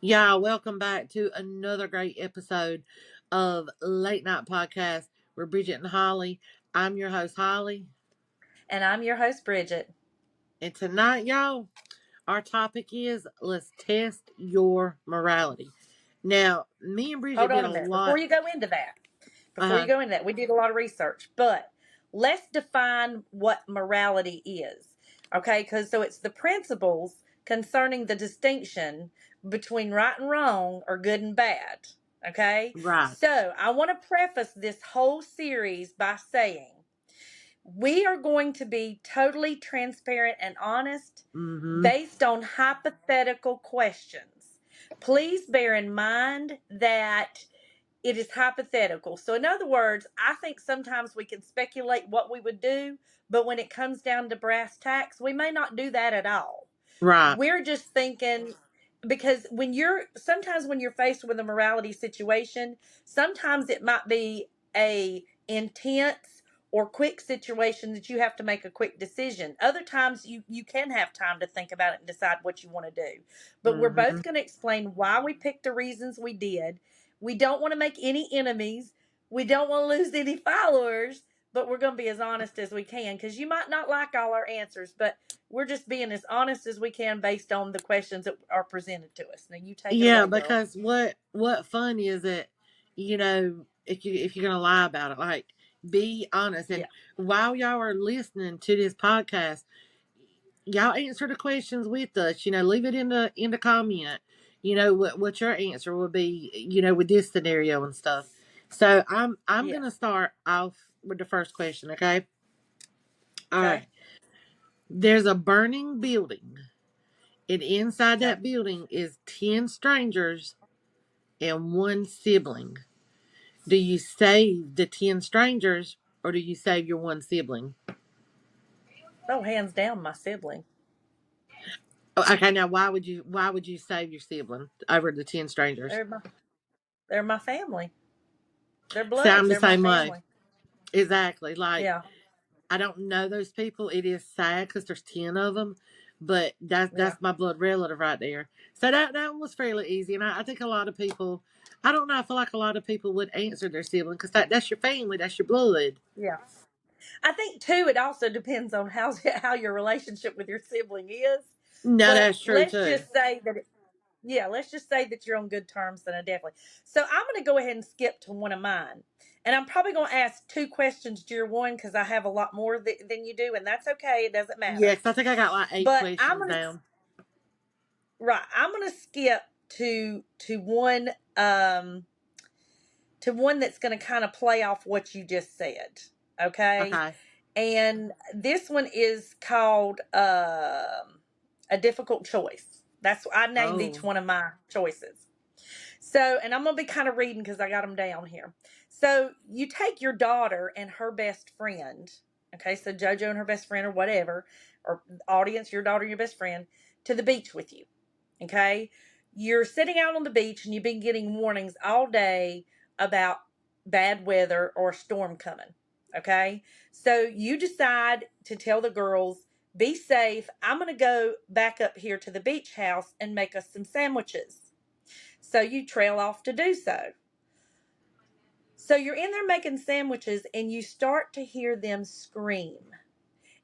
Yeah, welcome back to another great episode of Late Night Podcast with Bridget and Holly. I'm your host, Holly. And I'm your host, Bridget. And tonight, y'all, our topic is let's test your morality. Now, me and Bridget Hold did on a a minute. Before lot. you go into that, Uh we did a lot of research, but let's define what morality is. Okay, because so it's the principles concerning the distinction between right and wrong or good and bad. Okay, right. so I want to preface this whole series by saying we are going to be totally transparent and honest Mm-hmm. based on hypothetical questions. Please bear in mind that it is hypothetical. So, in other words, I think sometimes we can speculate what we would do, but when it comes down to brass tacks, we may not do that at all. Right. We're just thinking because when you're faced with a morality situation, sometimes it might be a intense or quick situation that you have to make a quick decision. Other times you can have time to think about it and decide what you want to do. But we're Mm-hmm. both going to explain why we picked the reasons we did. We don't want to make any enemies. We don't want to lose any followers, but we're going to be as honest as we can because you might not like all our answers, but we're just being as honest as we can based on the questions that are presented to us. Now you take it Yeah, away, girl. because what fun is it, if you're gonna lie about it, like be honest. And Yeah. while y'all are listening to this podcast, y'all answer the questions with us. Leave it in the comment. What your answer will be. With this scenario and stuff. So I'm Yeah. gonna start off with the first question. Okay. All Okay. right. There's a burning building, and inside Okay. that building is 10 strangers and one sibling. Do you save the 10 strangers or do you save your one sibling? Oh, hands down, my sibling. Oh, okay, now why would you save your sibling over the 10 strangers? They're my they're my family. They're See, bloods. I'm the They're my same way. family. Exactly. Like Yeah. I don't know those people. It is sad because there's 10 of them, but that's Yeah. that's my blood relative right there. So that one was fairly easy, and I think a lot of people. I don't know. I feel like a lot of people would answer their sibling because that's your family. That's your blood. Yeah. I think too. It also depends on how your relationship with your sibling is. No, But that's true too. let's just say that you're on good terms, then I definitely. So I'm going to go ahead and skip to one of mine. And I'm probably going to ask two questions to your one because I have a lot more than you do, and that's okay. It doesn't Yeah, matter. 'cause I think I got like eight But questions down. I'm going to skip to one to one that's going to kind of play off what you just said. Okay? Okay. And this one is called a difficult choice. That's I named each Oh, one of my choices. So, and I'm going to be kind of reading because I got them down here. So, you take your daughter and her best friend, okay, so JoJo and her best friend, or whatever, or audience, your daughter and your best friend, to the beach with you, okay? You're sitting out on the beach and you've been getting warnings all day about bad weather or a storm coming, okay? So, you decide to tell the girls, be safe. I'm going to go back up here to the beach house and make us some sandwiches. So you trail off to do so. So you're in there making sandwiches and you start to hear them scream.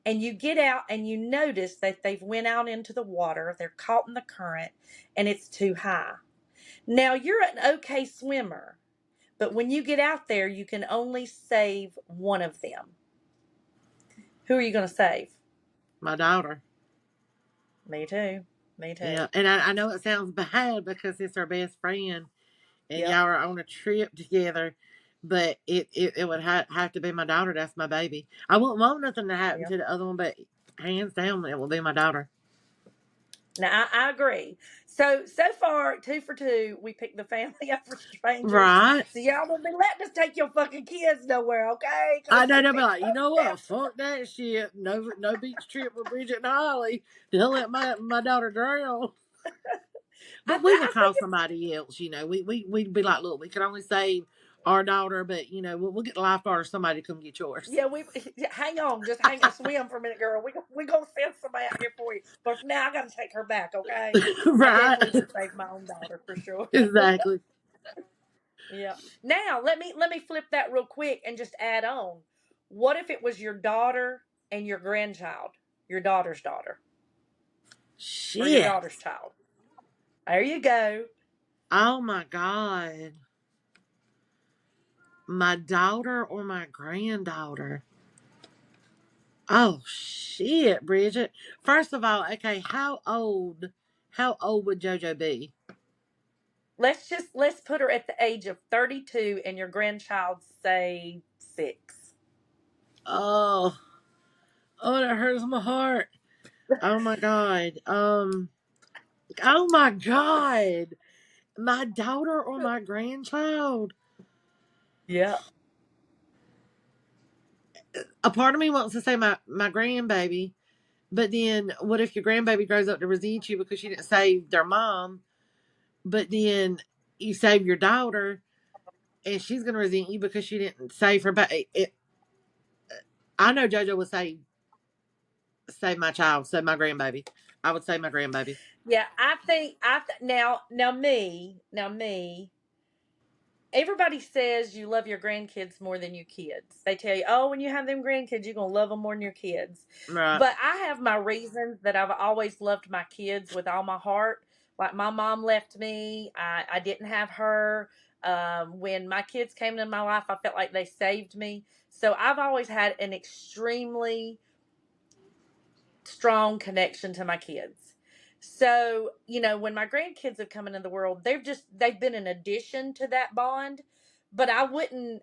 And you get out and you notice that they've went out into the water. They're caught in the current and it's too high. Now you're an okay swimmer, but when you get out there, you can only save one of them. Who are you going to save? my daughter. Me too. Me too. Yeah, and I know it sounds bad because it's her best friend, and Yep. y'all are on a trip together. But it would have to be my daughter. That's my baby. I wouldn't want nothing to happen Yep. to the other one, but hands down, it will be my daughter. Now I agree. So far, two for two, we picked the family up for strangers. Right? So y'all don't be letting us take your fucking kids nowhere, okay? I Because know we they'll be picked like, you both know of them. what? Fuck that shit. No beach trip with Bridget and Holly. They'll let my daughter drown. But we would I call think it's somebody else. We'd be like, look, we can only save our daughter, but we'll get the lifeguard or somebody to come get yours. Yeah, we hang on, just hang on, swim for a minute, girl. We gonna send somebody out here for you. But for now, I gotta take her back. Okay, I Right? definitely would save my own daughter for sure. Exactly. Yeah. Now let me flip that real quick and just add on. What if it was your daughter and your grandchild, your daughter's daughter, or your Shit. daughter's child? There you go. Oh my God. My daughter or my granddaughter? Oh shit, Bridget. First of all, okay, how old would JoJo be? Let's put her at the age of 32 and your grandchild say 6. Oh, oh, that hurts my heart. Oh my God. Oh my God. My daughter or my grandchild? Yeah. A part of me wants to say my grandbaby, but then what if your grandbaby grows up to resent you because you didn't save their mom? But then you save your daughter, and she's gonna resent you because she didn't save her. But I know JoJo would say save my child, save my grandbaby. I would say my grandbaby. Yeah, I think now me, everybody says you love your grandkids more than your kids. They tell you, oh, when you have them grandkids, you're gonna love them more than your kids. Right. But I have my reasons that I've always loved my kids with all my heart. Like my mom left me, I didn't have her. When my kids came into my life, I felt like they saved me. So I've always had an extremely strong connection to my kids. So, when my grandkids have come into the world, they've been an addition to that bond. But I wouldn't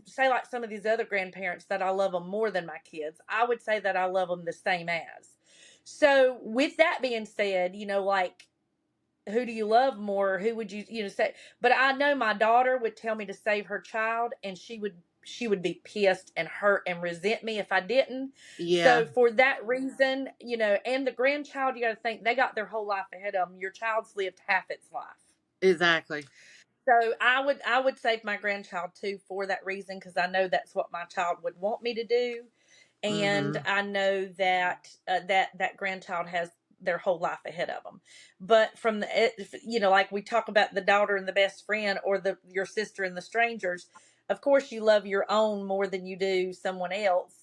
say like some of these other grandparents that I love them more than my kids. I would say that I love them the same as. So, with that being said, like who do you love more? Who would you say? But I know my daughter would tell me to save her child, and she would be pissed and hurt and resent me if I didn't. Yeah. So for that reason, and the grandchild, you got to think they got their whole life ahead of them. Your child's lived half its life. Exactly. So I would save my grandchild too for that reason, because I know that's what my child would want me to do, and Mm-hmm. I know that that grandchild has their whole life ahead of them. But from like we talk about the daughter and the best friend, or the your sister and the strangers, of course you love your own more than you do someone else.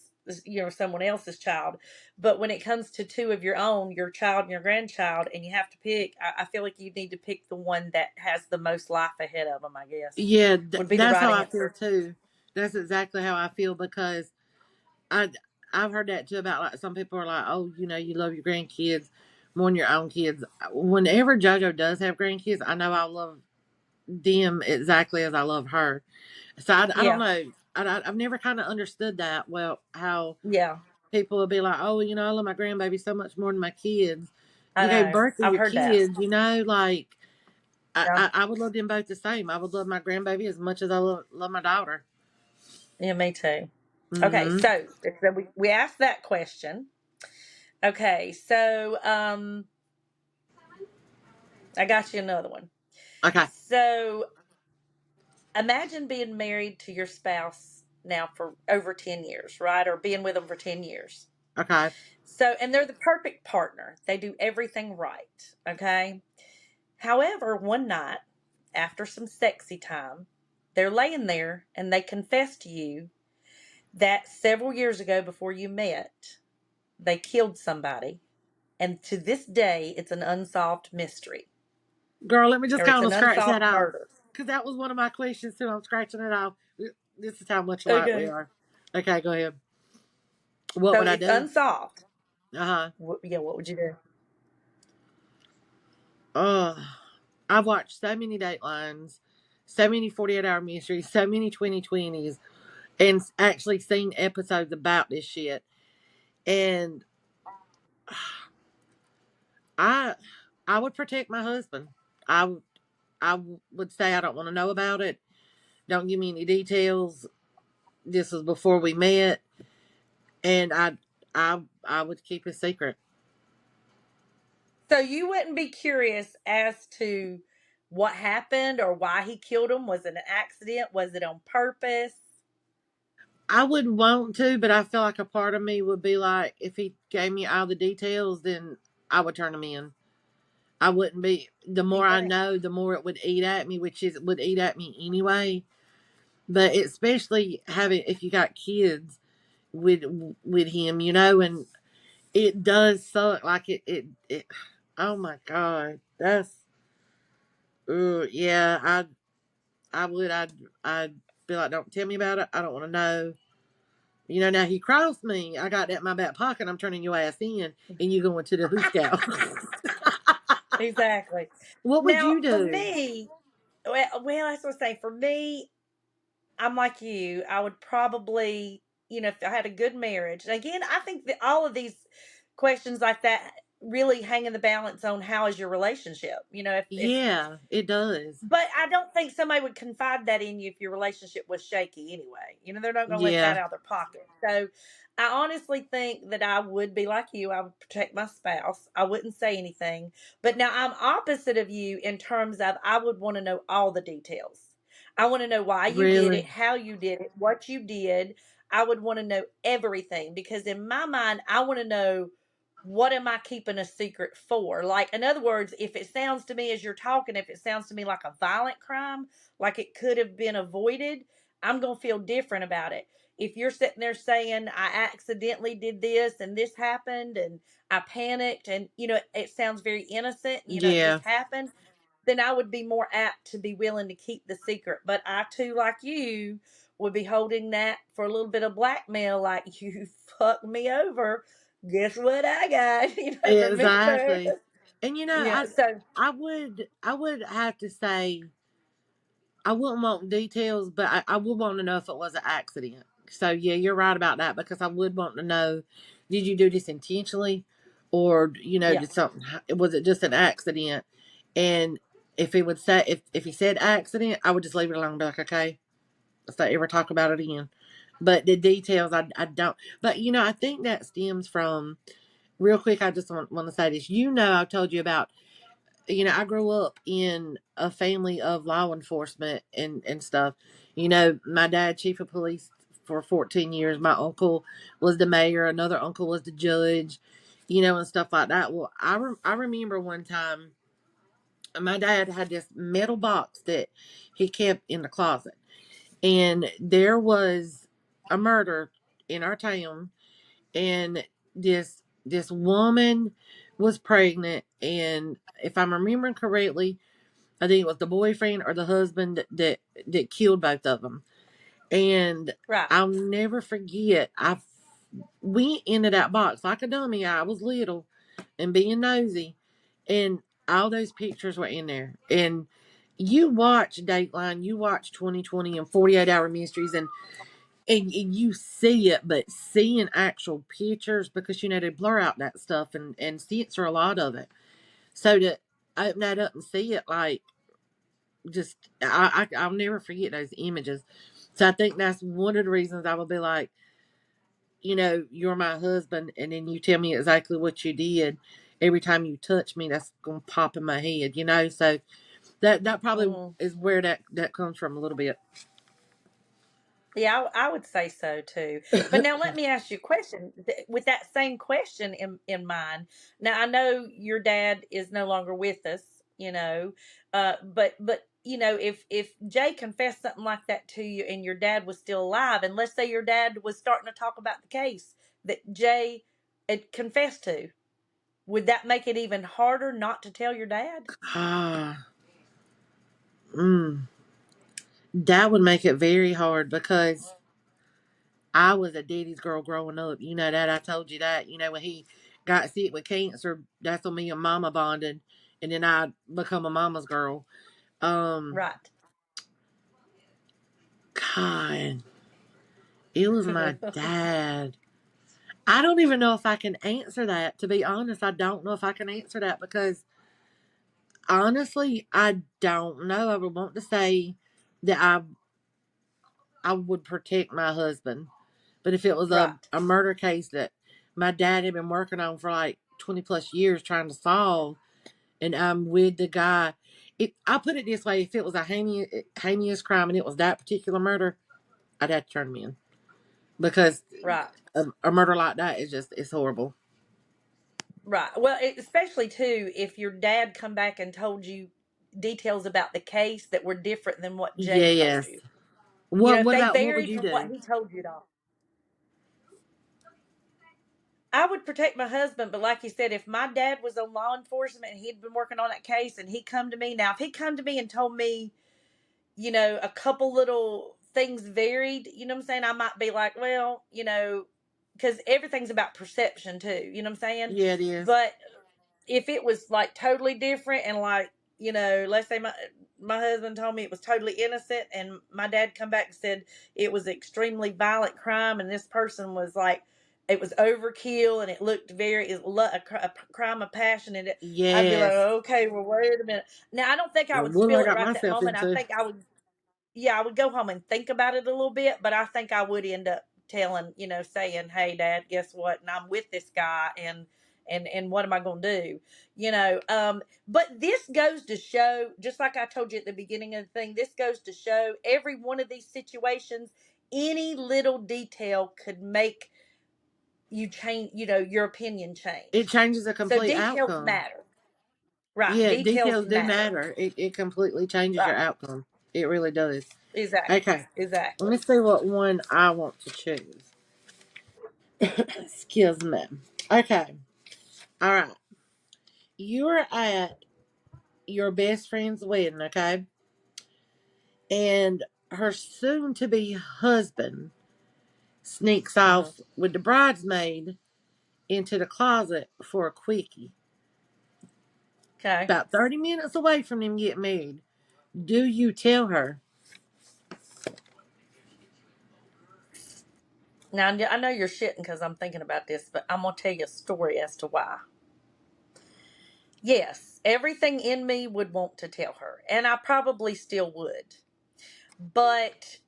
Someone else's child. But when it comes to two of your own, your child and your grandchild, and you have to pick, I feel like you need to pick the one that has the most life ahead of them, I guess, Yeah, would be the that's right how I feel answer. too. That's exactly how I feel because I I've heard that too about like some people are like, oh, you love your grandkids more than your own kids. Whenever JoJo does have grandkids, I know I love them exactly as I love her. So I don't Yeah. know. I've never kind of understood that. Well, how Yeah. people will be like, oh, I love my grandbaby so much more than my kids. I You gave know. birth to I've your heard that. kids, like I, Yeah. I, I would love them both the same. I would love my grandbaby as much as I love my daughter. Yeah, me too. Okay, Mm-hmm. so we asked that question. Okay, so I got you another one. Okay. So imagine being married to your spouse now for over 10 years, right? Or being with them for 10 years. Okay. So, and they're the perfect partner. They do everything right. Okay. However, one night, after some sexy time, they're laying there and they confess to you that several years ago, before you met, they killed somebody. And to this day, it's an unsolved mystery, Girl, let me just or it's kind an of scratch that unsolved off. murder. Because that was one of my questions, too. I'm scratching it off. This is how much alike we Okay. are. Okay, go ahead. What So would I it's do? unsolved. Uh huh. Yeah, what would you do? Oh, I've watched so many Datelines, so many 48-hour mysteries, so many 2020s, and actually seen episodes about this shit. And I, I would protect my husband. I, I would say I don't want to know about it. Don't give me any details. This was before we met, and I would keep it secret. So you wouldn't be curious as to what happened or why he killed him? Was it an accident? Was it on purpose? I would want to, but I feel like a part of me would be like, if he gave me all the details, then I would turn him in. I wouldn't be. The more I Exactly. know, the more it would eat at me, which is would eat at me anyway. But especially having if you got kids with him, and it does suck. Like it. Oh my god, that's. Yeah, I would. I'd be like, don't tell me about it. I don't want to know. Now he crossed me. I got that in my back pocket. I'm turning your ass in, and you going to the Who Scout. Exactly. What would Now, you for do? me, well, I was going to say, for me, I'm like you. I would probably, if I had a good marriage. And again, I think that all of these questions like that really hang in the balance on how is your relationship. If Yeah, it does. but I don't think somebody would confide that in you if your relationship was shaky anyway. They're not going to let that Yeah, out of their pocket. So I honestly think that I would be like you. I would protect my spouse. I wouldn't say anything. But now I'm opposite of you in terms of I would want to know all the details. I want to know why you did it, really. how you did it, what you did. I would want to know everything because in my mind, I want to know what am I keeping a secret for? Like, in other words, if it sounds to me as you're talking, if it sounds to me like a violent crime, like it could have been avoided, I'm going to feel different about it. If you're sitting there saying, I accidentally did this and this happened and I panicked and, it sounds very innocent, it Yeah, just happened, then I would be more apt to be willing to keep the secret. But I too, like you, would be holding that for a little bit of blackmail, like you fucked me over. Guess what I got? Remember? exactly. And Yeah. So I would have to say I wouldn't want details, but I would want to know if it was an accident. So yeah, you're right about that because I would want to know, did you do this intentionally, or yeah. did something? Was it just an accident? And if he would say if he said accident, I would just leave it alone. And be like, okay, let's not ever talk about it again. But the details, I don't. But I think that stems from real quick. I just want to say this. I told you about I grew up in a family of law enforcement and stuff. My dad, chief of police for 14 years. My uncle was the mayor. Another uncle was the judge, and stuff like that. Well, I remember one time my dad had this metal box that he kept in the closet. And there was a murder in our town. And this woman was pregnant. And if I'm remembering correctly, I think it was the boyfriend or the husband that killed both of them. And Right. I'll never forget. I went into that box like a dummy. I was little and being nosy, and all those pictures were in there. And you watch Dateline, you watch 2020 and 48-hour mysteries, and you see it, but seeing actual pictures because they blur out that stuff and censor a lot of it. So to open that up and see it, like, just I'll never forget those images. So I think that's one of the reasons I would be like, you're my husband, and then you tell me exactly what you did. Every time you touch me, that's gonna pop in my head. So that probably Mhm. is where that comes from a little bit. Yeah, I would say so too. But now let me ask you a question with that same question in mind. Now I know your dad is no longer with us, but if Jay confessed something like that to you and your dad was still alive, and let's say your dad was starting to talk about the case that Jay had confessed to, would that make it even harder not to tell your dad? Ah, mm, that would make it very hard because I was a daddy's girl growing up. You know that I told you that. When he got sick with cancer, that's when me and Mama bonded, and then I become a mama's girl. Um, Right. God, it was my dad. I don't even know if I can answer that. To be honest, I don't know if I can answer that because honestly, I don't know. I would want to say that I would protect my husband, but if it was a Right. a murder case that my dad had been working on for like 20 plus years trying to solve, and I'm with the guy, I'll put it this way: if it was a heinous crime and it was that particular murder, I'd have to turn him in because Right. a murder like that is just it's horrible. Right. Well, especially too if your dad come back and told you details about the case that were different than what Jay told Yes. you. You know, if What they about what would varied you from what do? he told you at all. I would protect my husband, but like you said, if my dad was on law enforcement and he'd been working on that case and he come to me now, if he come to me and told me, a couple little things varied, you know what I'm saying? I might be like, well, because everything's about perception too, you know what I'm saying? Yeah, it is. But if it was like totally different and like, let's say my husband told me it was totally innocent and my dad come back and said it was extremely violent crime and this person was like it was overkill and it looked a crime of passion and I'd be like, Yes. okay, well, wait a minute. Now I don't think I would What have spill I it got right that myself moment. I into? think I would, yeah, I would go home and think about it a little bit, but I think I would end up telling, saying, "Hey, Dad, guess what? And I'm with this guy, and what am I going to do?" But this goes to show, just like I told you at the beginning of the thing, this goes to show every one of these situations, any little detail could make you change, your opinion It change. changes a So complete details outcome. matter, right? Yeah, Details details do matter, matter. It completely changes your right? outcome. It really does. Exactly, Okay. Let exactly. me see what one I want to choose. Excuse me. Okay. All right. You're at your best friend's wedding, okay? And her soon to be husband sneaks Hmm. off with the bridesmaid into the closet for a quickie. Okay. About 30 minutes away from them getting married. Do you tell her? Now, I know you're shitting because I'm thinking about this, but I'm going to tell you a story as to why. Yes, everything in me would want to tell her, and I probably still would. But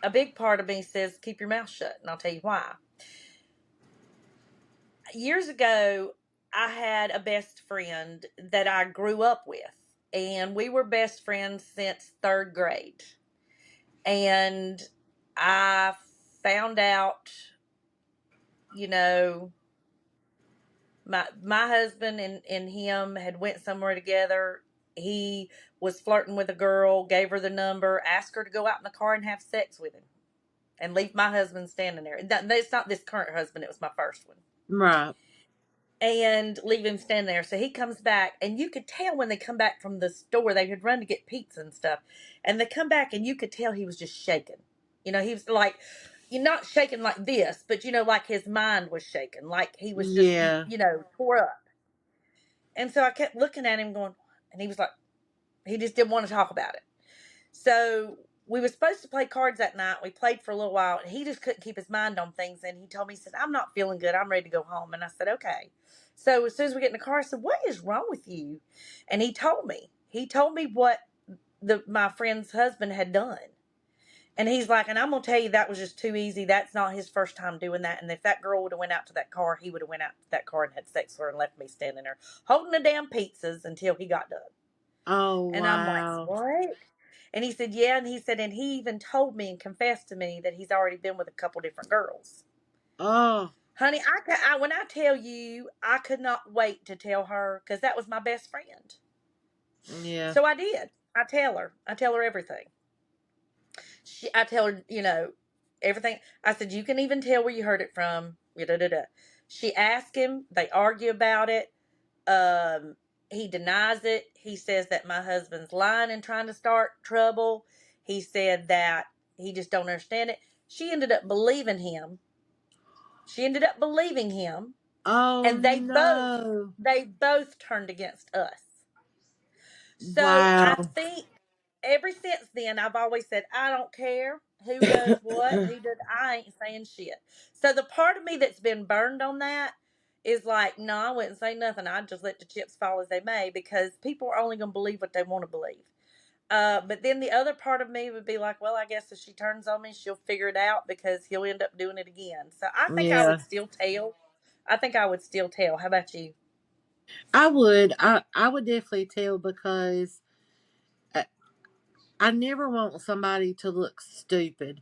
a big part of me says, keep your mouth shut, and I'll tell you why. Years ago, I had a best friend that I grew up with, and we were best friends since third grade. And I found out, you know, my husband and him had went somewhere together. He was flirting with a girl, gave her the number, asked her to go out in the car and have sex with him, and leave my husband standing there. It's not this current husband; it was my first one, Right. and leave him standing there. So he comes back, and you could tell when they come back from the store, they had run to get pizza and stuff, and they come back, and you could tell he was just shaking. He was like, you're not shaking like this, but like his mind was shaking, like he was just, Yeah. tore up. And so I kept looking at him going, and he was like, he just didn't want to talk about it. So we were supposed to play cards that night. We played for a little while, and he just couldn't keep his mind on things. And he told me, he said, I'm not feeling good. I'm ready to go home. And I said, okay. So as soon as we get in the car, I said, what is wrong with you? And he told me. He told me what my friend's husband had done. And he's like, and I'm gonna tell you that was just too easy. That's not his first time doing that. And if that girl would have went out to that car, he would have went out to that car and had sex with her and left me standing there holding the damn pizzas until he got done. Oh, And I'm like, wow. what? And he said, yeah. And he said, and he even told me and confessed to me that he's already been with a couple different girls. Oh, Honey, when I tell you, I could not wait to tell her because that was my best friend. yeah. So I did. I tell her. I tell her everything. I tell her, everything. I said, you can even tell where you heard it from. Da, da, da. She asked him. They argue about it. Um, he denies it. He says that my husband's lying and trying to start trouble. He said that he just don't understand it. She ended up believing him. She ended up believing him, Oh, and no. they both turned against us. So I Wow. think ever since then, I've always said, I don't care who does what, who did, I ain't saying shit. So the part of me that's been burned on that is like, no, I wouldn't say nothing. I'd just let the chips fall as they may because people are only going to believe what they want to believe. But then the other part of me would be like, well, I guess if she turns on me, she'll figure it out because he'll end up doing it again. So I think I Yeah. would still tell. I think I would still tell. How about you? I would. I would definitely tell because I, I never want somebody to look stupid.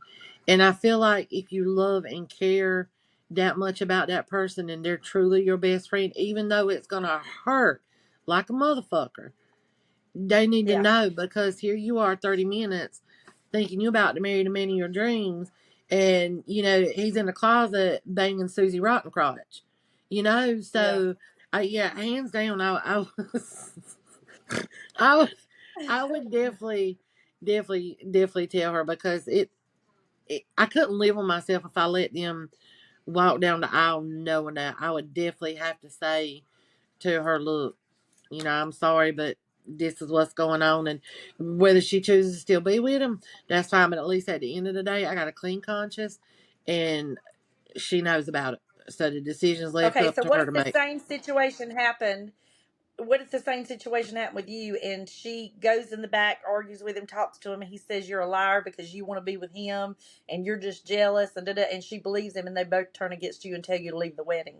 And I feel like if you love and care that much about that person and they're truly your best friend, even though it's going to hurt like a motherfucker, they need to Yeah, know because here you are 30 minutes thinking you're about to marry the man of your dreams. And, he's in the closet banging Susie Rottencrotch. yeah. So, yeah, hands down, I was. I would, I would definitely tell her because I couldn't live with myself if I let them walk down the aisle knowing that. I would definitely have to say to her, look, I'm sorry, but this is what's going on, and whether she chooses to still be with him, that's fine. But at least at the end of the day, I got a clean conscience, and she knows about it. So the decision's left Okay, up so to what her if to the make. same situation happened? What if the same situation happened with you and she goes in the back, argues with him, talks to him, and he says you're a liar because you want to be with him and you're just jealous and da-da, and she believes him and they both turn against you and tell you to leave the wedding?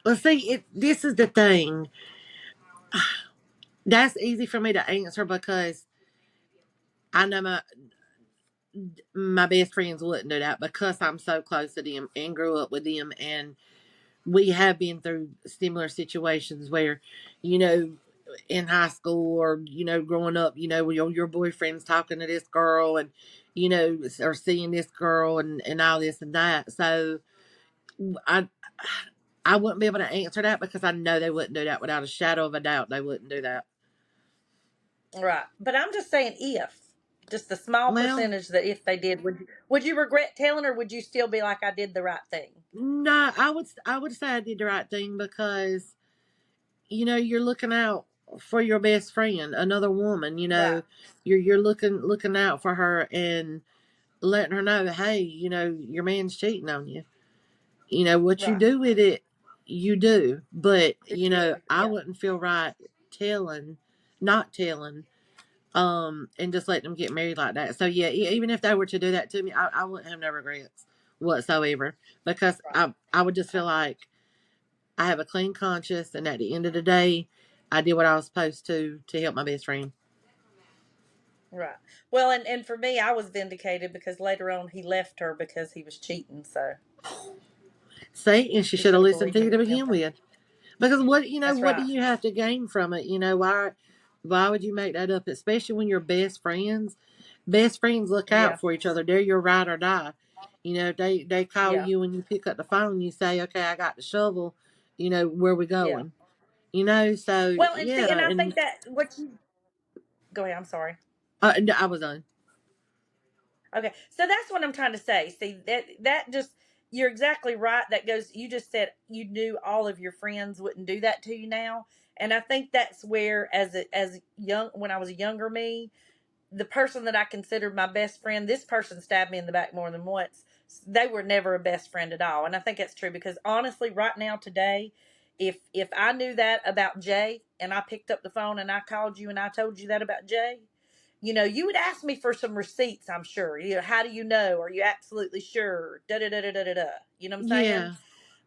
Well, see, this is the thing. That's easy for me to answer because I know my best friends wouldn't do that because I'm so close to them and grew up with them, and we have been through similar situations where, you know, in high school or growing up, your boyfriend's talking to this girl and or seeing this girl and all this and that. So I I wouldn't be able to answer that because I know they wouldn't do that without a shadow of a doubt. They wouldn't do that. Right. But I'm just saying if. Just a small Well, percentage that if they did, would you regret telling or would you still be like I did the right thing? no, I would say I did the right thing because you're looking out for your best friend, another woman. Right. You're looking out for her and letting her know, hey, your man's cheating on you. What you Right. do with it, you do. But It's yours. I Yeah. wouldn't feel right telling, not telling, and just let them get married like that. So yeah, even if they were to do that to me, I wouldn't have no regrets whatsoever because Right. I would just feel like I have a clean conscience, and at the end of the day, I did what I was supposed to help my best friend. Right. Well, and for me, I was vindicated because later on he left her because he was cheating. So See, and she he should should have have listened believed to me you to from him begin first. with. Because That's what do right. you have to gain from it? Why would you make that up? Especially when you're best friends. Best friends look Yeah. out for each other. They're your ride or die. They call Yeah. you when you pick up the phone. You say, "Okay, I got the shovel." Where we Yeah. going? So Well, and see, yeah, and I and think that what you go ahead. I'm sorry. I was on. Okay, so that's what I'm trying to say. See that just you're exactly right. That goes. You just said you knew all of your friends wouldn't do that to you now, and I think that's where as young when I was a younger me, the person that I considered my best friend, this person stabbed me in the back more than once. They were never a best friend at all, and I think that's true because honestly, right now today, if I knew that about Jay and I picked up the phone and I called you and I told you that about Jay, you would ask me for some receipts. I'm sure. How do you know? Are you absolutely sure? Da da da da da da da. You know what I'm saying?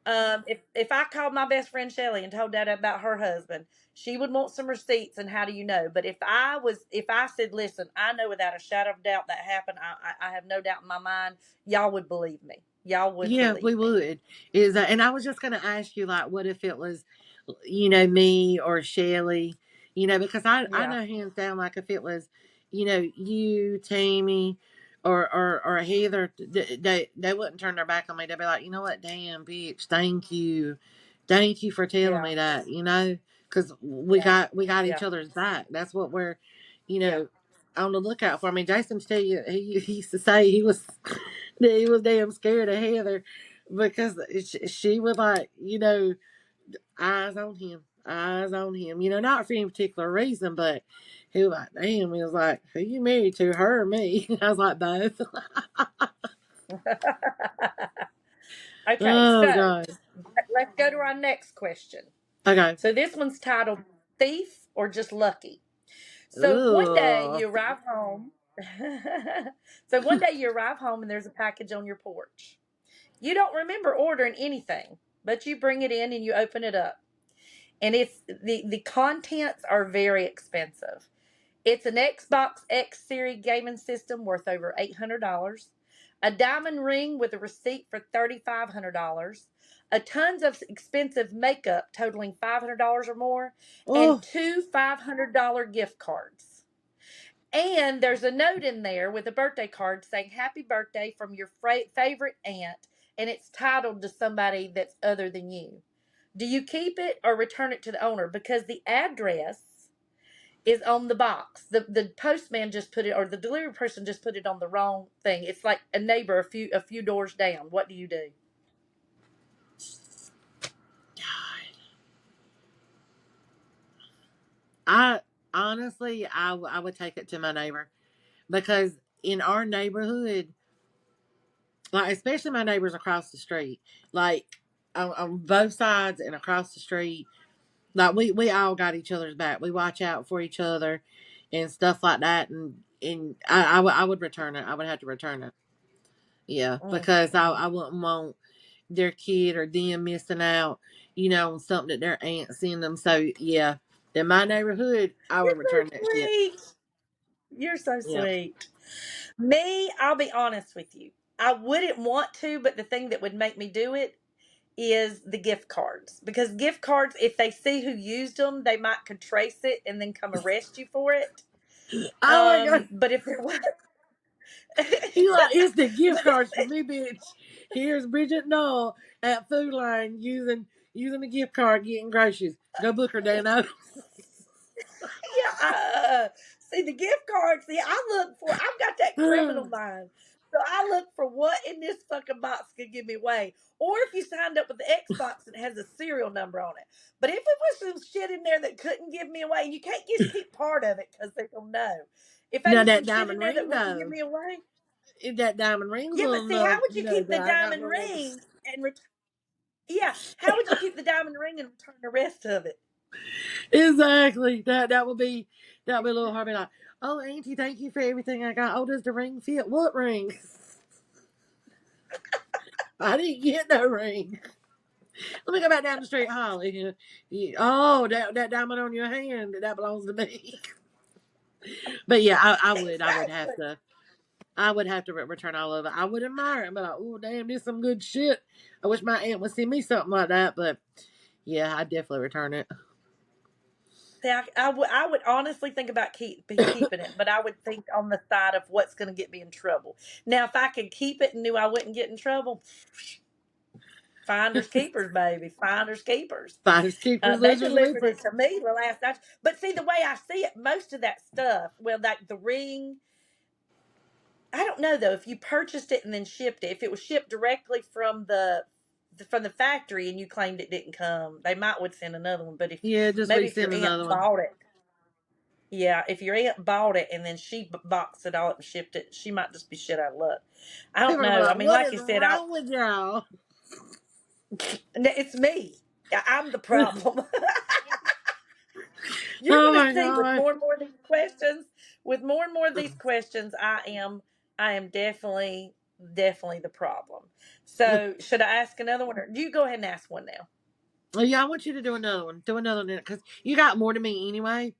Yeah, If I called my best friend Shelly and told that about her husband, she would want some receipts and how do you know? But if I said, listen, I know without a shadow of doubt that happened. I have no doubt in my mind. Y'all would believe me. Y'all would yeah, we believe me. would. And I was just gonna ask you, like, what if it was, me or Shelly, because I Yeah, know hands down, like, if it was, you, Tammy, or Heather, they wouldn't turn their back on me. They'd be like, you know what, damn bitch, thank you for telling yeah, me that, because yeah, we got yeah, each other's back. That's what we're, you yeah. know, on the lookout for. I mean, Jason tell you he used to say he was damn scared of Heather because she was like, eyes on him, not for any particular reason, but he was like, damn, he was like, who you married to, her or me? I was like, both. Okay, Oh, so God. let's go to our next question. Okay. So this one's titled Thief or Just Lucky. So one day Ugh. you arrive home. So one day you arrive home and there's a package on your porch. You don't remember ordering anything. but you bring it in and you open it up, and it's the contents are very expensive. It's an Xbox X Series gaming system worth over $800, a diamond ring with a receipt for $3,500, a tons of expensive makeup totaling $500 or more, and Oh, two $500 gift cards. And there's a note in there with a birthday card saying "Happy Birthday" from your favorite aunt, and it's titled to somebody that's other than you. Do you keep it or return it to the owner? Because the address is on the box. The postman just put it, or the delivery person just put it on the wrong thing. It's like a neighbor a few doors down. What do you do? I honestly, I would take it to my neighbor because in our neighborhood, like especially my neighbors across the street, like on both sides and across the street, like we all got each other's back. We watch out for each other and stuff like that. And I would return it. I would have to return it. Yeah, because I Mm. wouldn't want their kid or them missing out, on something that their aunt sent them. So yeah, in my neighborhood, I You're would return so that shit. sweet. You're so Yeah. sweet. Me, I'll be honest with you. I wouldn't want to, but the thing that would make me do it is the gift cards. Because gift cards, if they see who used them, they might could trace it and then come arrest you for it. Oh my god. But if there was, You like it's the gift but cards for me, bitch. Here's Bridget Knoll at Food Line using the gift card getting groceries. Go book her, Dano. yeah, see the gift cards. See, I look for. I've got that criminal mind, so I look for what in this fucking box could give me away. Or if you signed up with the Xbox and it has a serial number on it. But if it was some shit in there that couldn't give me away, you can't just keep part of it because they don't know. If there Now was some that shit in diamond there ring that wouldn't give though, me away, if that diamond ring's yeah. But little see, how enough, would you keep that the I got diamond more. ring and yeah? How would you keep the diamond ring and return the rest of it? Exactly. That would be a little hard. Be like, oh, Auntie, thank you for everything I got. Oh, does the ring fit? What ring? I didn't get no ring. Let me go back down the street, Holly. Oh, that diamond on your hand, that belongs to me. But yeah, I would have Exactly. to. I would have to return all of it. I would admire it, but like, oh damn, this is some good shit. I wish my aunt would send me something like that, but yeah, I'd definitely return it. See, I would honestly think about keeping it, but I would think on the side of what's going to get me in trouble. Now, if I could keep it and knew I wouldn't get in trouble, finders keepers, baby, finders keepers. Finders keepers, They losers delivered it weepers. to me the last night. But see, the way I see it, most of that stuff, well, like the ring, I don't know though. If you purchased it and then shipped it, if it was shipped directly from the factory and you claimed it didn't come, they might would send another one. But if Yeah, just maybe if your resend aunt another one. bought it, yeah, if your aunt bought it and then she boxed it all up and shipped it, she might just be shit out of luck. I don't People are gonna be know. I like, mean, what like is you said, I wrong with y'all? it's me. I'm the problem. You're Oh going to my see with god. more and more of these questions. With more and more of these questions, I am definitely the problem. So should I ask another one, or you go ahead and ask one now? Well, yeah, I want you to do another one. Do another one because you got more than me anyway.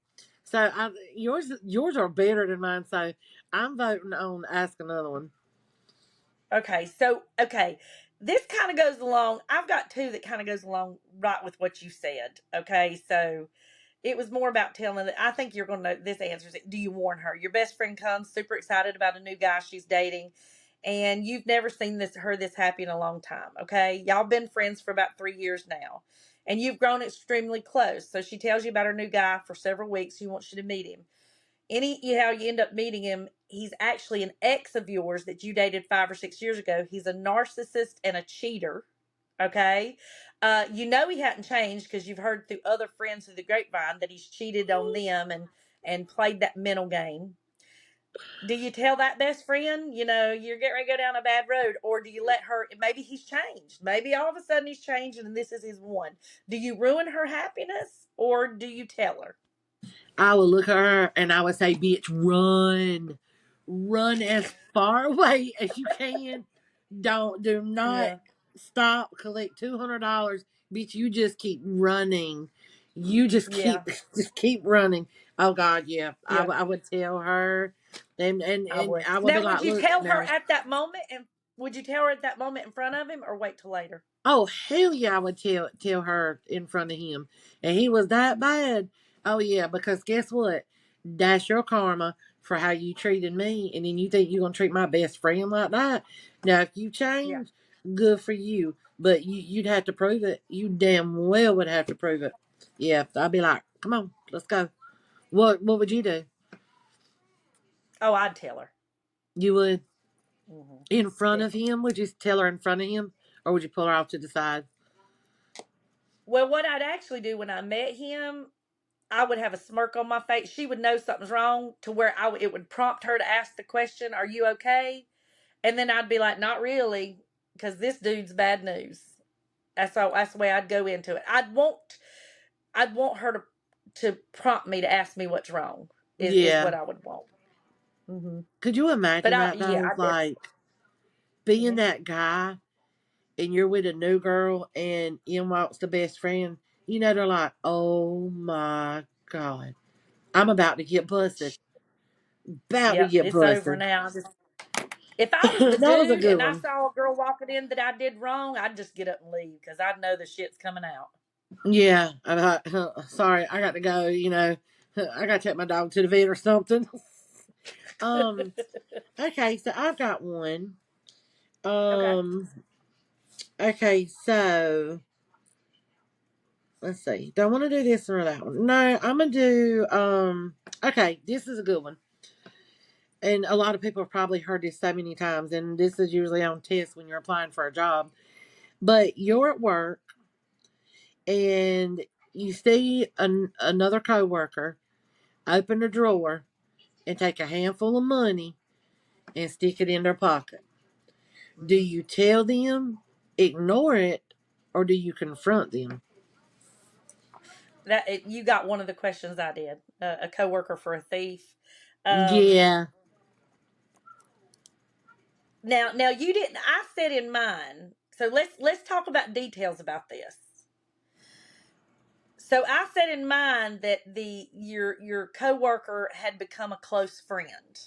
So yours are better than mine. So I'm voting on ask another one. Okay, this kind of goes along. I've got two that kind of goes along right with what you said. Okay, so it was more about telling it. I think you're going to know this answers it. Do you warn her? Your best friend comes super excited about a new guy she's dating, and you've never seen this happy in a long time. Okay, y'all been friends for about 3 years now, and you've grown extremely close. So she tells you about her new guy for several weeks. She wants you to meet him. How you end up meeting him, he's actually an ex of yours that you dated 5 or 6 years ago. He's a narcissist and a cheater. Okay. You know he hadn't changed because you've heard through other friends through the grapevine that he's cheated on them and played that mental game. Do you tell that best friend, you're getting ready to go down a bad road, or do you let her? Maybe he's changed. Maybe all of a sudden he's changed and this is his one. Do you ruin her happiness or do you tell her? I would look at her and I would say, "Bitch, run, run as far away as you can. Do not Yeah. stop, collect $200, bitch. You just keep running. You just Yeah. keep just keep running. Oh God, yeah. Yeah. I would tell her, I and would. I would be Now, like, would you look, tell her now. at that moment, and would you tell her at that moment in front of him, or wait till later? Oh hell yeah, I would tell her in front of him, and he was that bad. Oh yeah, because guess what? That's your karma for how you treated me, and then you think you're gonna treat my best friend like that? Now, if you Yeah. change, good for you, but you'd have to prove it. You damn well would have to prove it. Yeah, I'd be like, come on, let's go. What would you do? Oh, I'd tell her. You would Hmm. in front of Definitely. him? Would you tell her in front of him, or would you pull her off to the side? Well, what I'd actually do when I met him, I would have a smirk on my face. She would know something's wrong to where it would prompt her to ask the question, "Are you okay?" And then I'd be like, "Not really, because this dude's bad news." That's the way I'd go into it. I'd want her to prompt me to ask me what's wrong. Is Yeah. what I would want. Hmm. Could you But imagine that yeah, though? I definitely. Like being Hmm. that guy and you're with a new girl and in walks the best friend, they're like, oh my God, I'm about to get busted. About to Yep, get it's over busted. now. If I was the That was a dude good and I one. saw a girl walking in that I did wrong, I'd just get up and leave because I'd know the shit's coming out. Yeah. I'm like, sorry, I got to go, I got to take my dog to the vet or something. um, okay, so I've got one. Okay. Um, okay, so let's see. Do I want to do this or that one? No, I'm gonna do okay, this is a good one. And a lot of people have probably heard this so many times, and this is usually on tests when you're applying for a job. But you're at work and you see another coworker open a drawer and take a handful of money and stick it in their pocket. Do Hmm. you tell them, ignore it, or do you confront them? You got one of the questions I did. A coworker for a thief. Um, Yeah. now you didn't. I said in mine. So let's talk about details about this. So I said in mine that your coworker had become a close friend,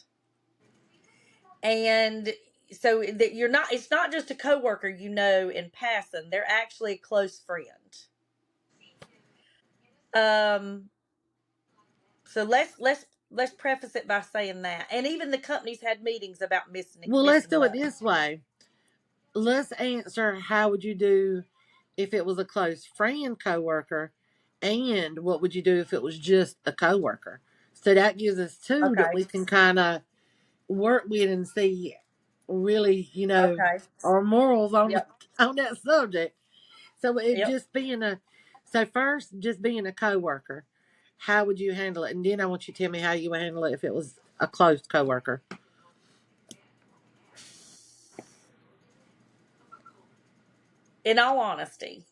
and so that you're not. It's not just a coworker you know in passing. They're actually a close friend. Um. So let's preface it by saying that, and even the companies had meetings about missing Well, let's missing do it money. this way. Let's answer how would you do if it was a close friend coworker, and what would you do if it was just a coworker? So that gives us two that Okay. we can kind of work with and see really, Okay. our morals on Yep. on that subject. So it Yep. just being a so first just being a coworker, how would you handle it? And then I want you to tell me how you would handle it if it was a close coworker. In all honesty,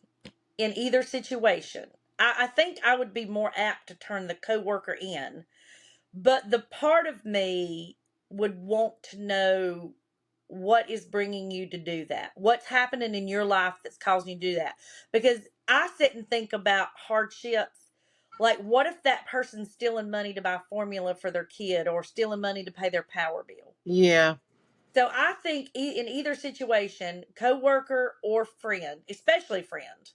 in either situation, I think I would be more apt to turn the coworker in. But the part of me would want to know what is bringing you to do that. What's happening in your life that's causing you to do that? Because I sit and think about hardships. Like, what if that person's stealing money to buy formula for their kid or stealing money to pay their power bill? Yeah, So I think in either situation, coworker or friend, especially friend,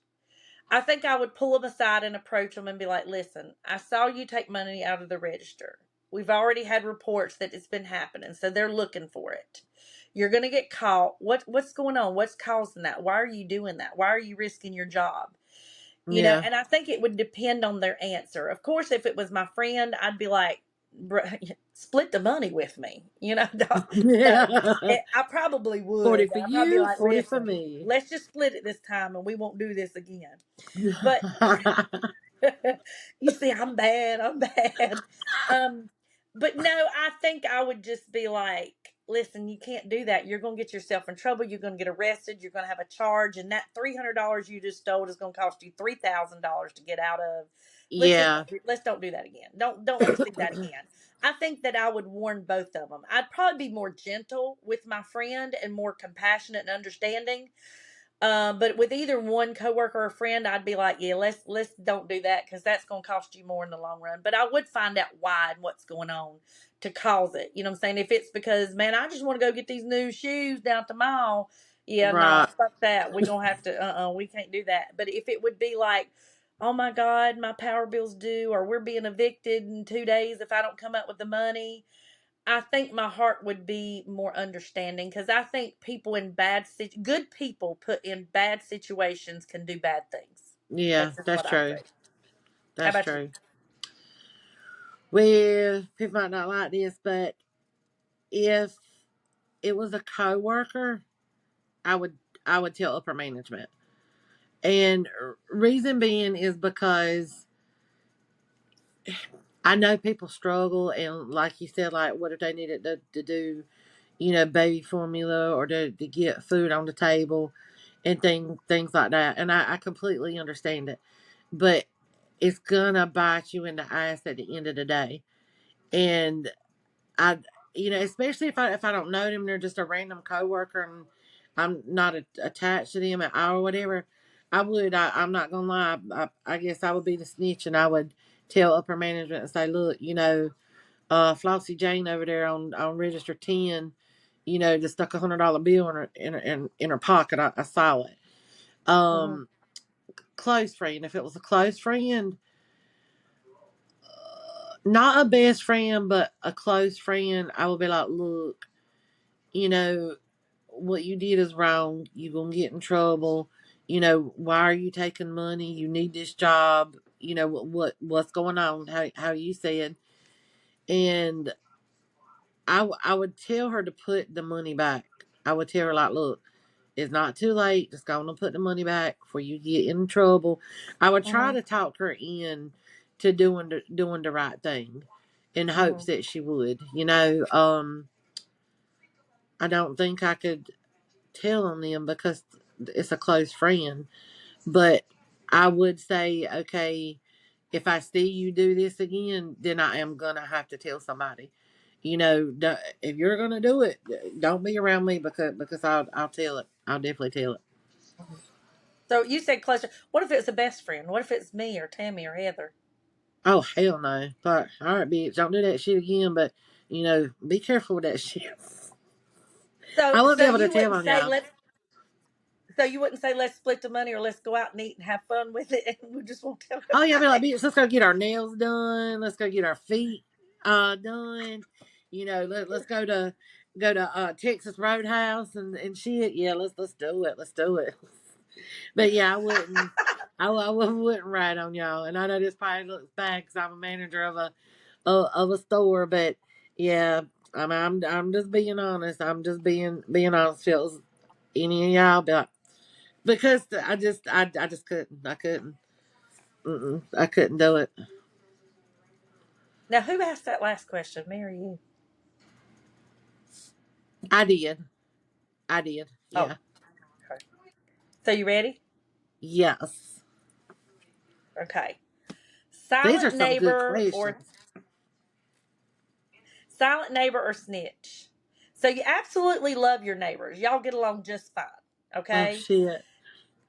I think I would pull them aside and approach them and be like, "Listen, I saw you take money out of the register. We've already had reports that it's been happening, so they're looking for it. You're going to get caught. What's going on? What's causing that? Why are you doing that? Why are you risking your job?" yeah, And I think it would depend on their answer. Of course, if it was my friend, I'd be like, split the money with me. No, yeah. I probably 40 would. for I'd probably be you, like, 40 for listen, me. let's just split it this time and we won't do this again. But you see, I'm bad. I'm bad. Um, but no, I think I would just be like, listen, you can't do that. You're going to get yourself in trouble. You're going to get arrested. You're going to have a charge, and that $300 you just stole is going to cost you $3,000 to get out of. Yeah, Let's don't do that again. Don't let me see that again. I think that I would warn both of them. I'd probably be more gentle with my friend and more compassionate and understanding, But with either one coworker or friend, I'd be like, yeah, let's don't do that because that's going to cost you more in the long run. But I would find out why and what's going on to cause it. You know what I'm saying? If it's because, man, I just want to go get these new shoes down at the mall. Yeah, no, Right. fuck that. We're gonna have to. We can't do that. But if it would be like, oh my God, my power bill's due, or we're being evicted in 2 days if I don't come up with the money, I think my heart would be more understanding because I think people in good people put in bad situations can do bad things. Yeah, That's just that's what I true. think. How That's about you? true. Well, people might not like this, but if it was a coworker, I would I would tell upper management. And reason being is because I know people struggle, and like you said, like what if they needed to do, baby formula or to get food on the table and things like that. And I completely understand it. But it's gonna bite you in the ass at the end of the day. And I, especially if I don't know them, they're just a random coworker, and I'm not attached to them at all or whatever. I'm not gonna lie. I guess I would be the snitch, and I would tell upper management and say, look, Flossie Jane over there on register 10, just stuck $100 bill in her pocket. I saw it. Hmm. Um, Close friend. If it was a close friend, not a best friend, but a close friend, I would be like, look, you know, what you did is wrong. You're gonna get in trouble. Why are you taking money? You need this job. What's going on? How you said, and I would tell her to put the money back. I would tell her like, look, it's not too late. Just go on and put the money back before you get in trouble. I would try Hmm. to talk her in to doing the right thing, in hopes Hmm. that she would. I don't think I could tell on them because it's a close friend. But I would say, okay, if I see you do this again, then I am gonna have to tell somebody. If you're gonna do it, don't be around me because I'll tell it. I'll definitely tell it. Hmm. So you said closer. What if it's a best friend? What if it's me or Tammy or Heather? Oh hell no! But all right, bitch, don't do that shit again. But be careful with that shit. So I won't be so able to you tell wouldn't on say y'all. let's. So you wouldn't say let's split the money or let's go out and eat and have fun with it, and we just won't tell Oh yeah, I'll be like, nobody. bitch, let's go get our nails done. Let's go get our feet done. Let's go to Texas Roadhouse and shit. Yeah, let's do it. Let's do it. But yeah, I wouldn't. I wouldn't ride on y'all. And I know this probably looks bad because I'm a manager of a store. But yeah, I'm just being honest. I'm just being honest. Feels any of y'all, but because I just couldn't. I couldn't. I couldn't do it. Now, who asked that last question? Me or you? I did. I did. Oh, Yeah. okay. So you ready? Yes. Okay. These are Silent some good neighbor or questions. silent neighbor or snitch. So you absolutely love your neighbors. Y'all get along just fine. Oh Okay. shit.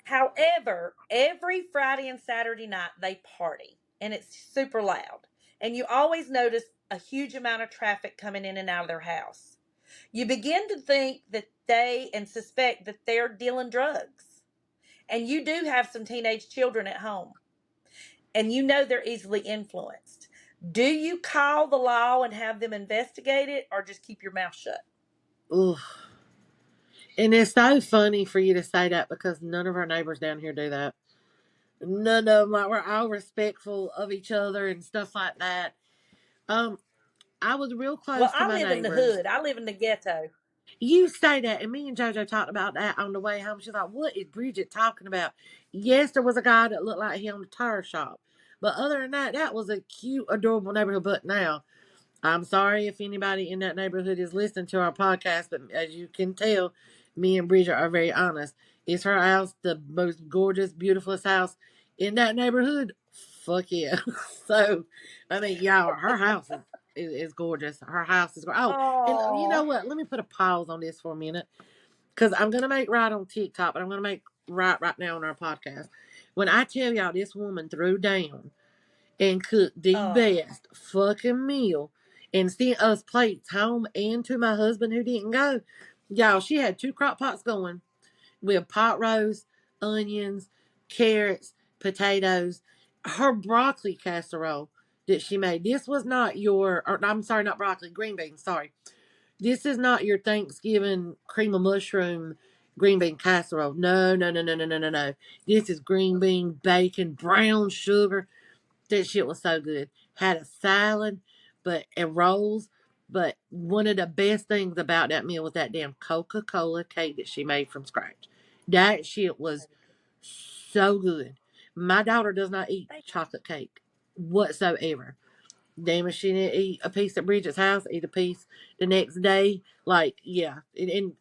However, every Friday and Saturday night they party and it's super loud. And you always notice a huge amount of traffic coming in and out of their house. You begin to think that they and suspect that they're dealing drugs. And you do have some teenage children at home. And you know they're easily influenced. Do you call the law and have them investigate it or just keep your mouth shut? Ooh. And it's so funny for you to say that because none of our neighbors down here do that. None of them. Like, we're all respectful of each other and stuff like that. Um, I was real Well, close to I my live in the neighbors. hood. I live in the ghetto. You say that, and me and JoJo talked about that on the way home. She's like, "What is Bridget talking about?" Yes, there was a guy that looked like he owned a tire shop, but other than that, that was a cute, adorable neighborhood. But now, I'm sorry if anybody in that neighborhood is listening to our podcast, but as you can tell, me and Bridget are very honest. Is her house the most gorgeous, beautifulest house in that neighborhood? Fuck yeah. So, I mean, y'all, her house is gorgeous. Her house is gorgeous. Oh, and you know Oh. what? Let me put a pause on this for a minute because I'm going to make right on TikTok, but I'm going to make right now on our podcast. When I tell y'all this woman threw down and cooked the Oh, best fucking meal and sent us plates home and to my husband who didn't go. Y'all, she had two crock pots going with pot roast, onions, carrots, potatoes, her broccoli casserole that she made. This was not your, or I'm sorry, not broccoli, green beans, sorry. This is not your Thanksgiving cream of mushroom green bean casserole. No, no, no, no, no, no, no, no. This is green bean, bacon, brown sugar. That shit was so good. Had a salad, but and rolls. But one of the best things about that meal was that damn Coca Cola cake that she made from scratch. That shit was so good. My daughter does not eat thank chocolate cake whatsoever. Damn if she didn't eat a piece at Bridget's house, eat a piece the next day. Like, yeah. And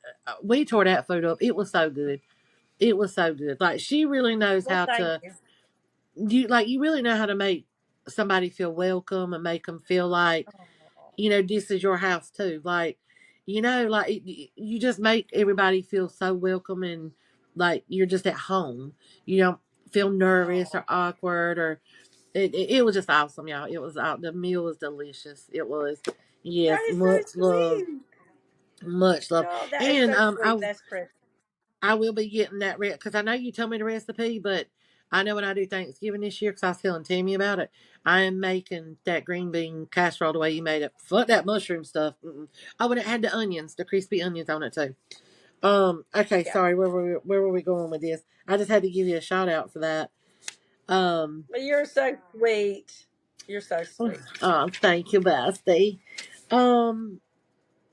we tore that food up. It was so good. It was so good. Like, she really knows well, how thank to, you. you really know how to make somebody feel welcome and make them feel like, Oh, this is your house too. Like, like you just make everybody feel so welcome and like you're just at home. You don't feel nervous oh, or awkward or it was just awesome, y'all. It was out. The meal was delicious. It was, yes, that is so much love, sweet. much love. Oh, that is And so sweet. That's precious. I will be getting that because I know you told me the recipe, but I know when I do Thanksgiving this year because I was telling Tammy about it. I am making that green bean casserole the way you made it. Fuck that mushroom stuff. Mm-mm. I would have had the onions, the crispy onions on it too. Okay, Yeah. sorry. Where were we going with this? I just had to give you a shout out for that. Um, But you're so sweet. You're so sweet. thank you, Bestie. Um,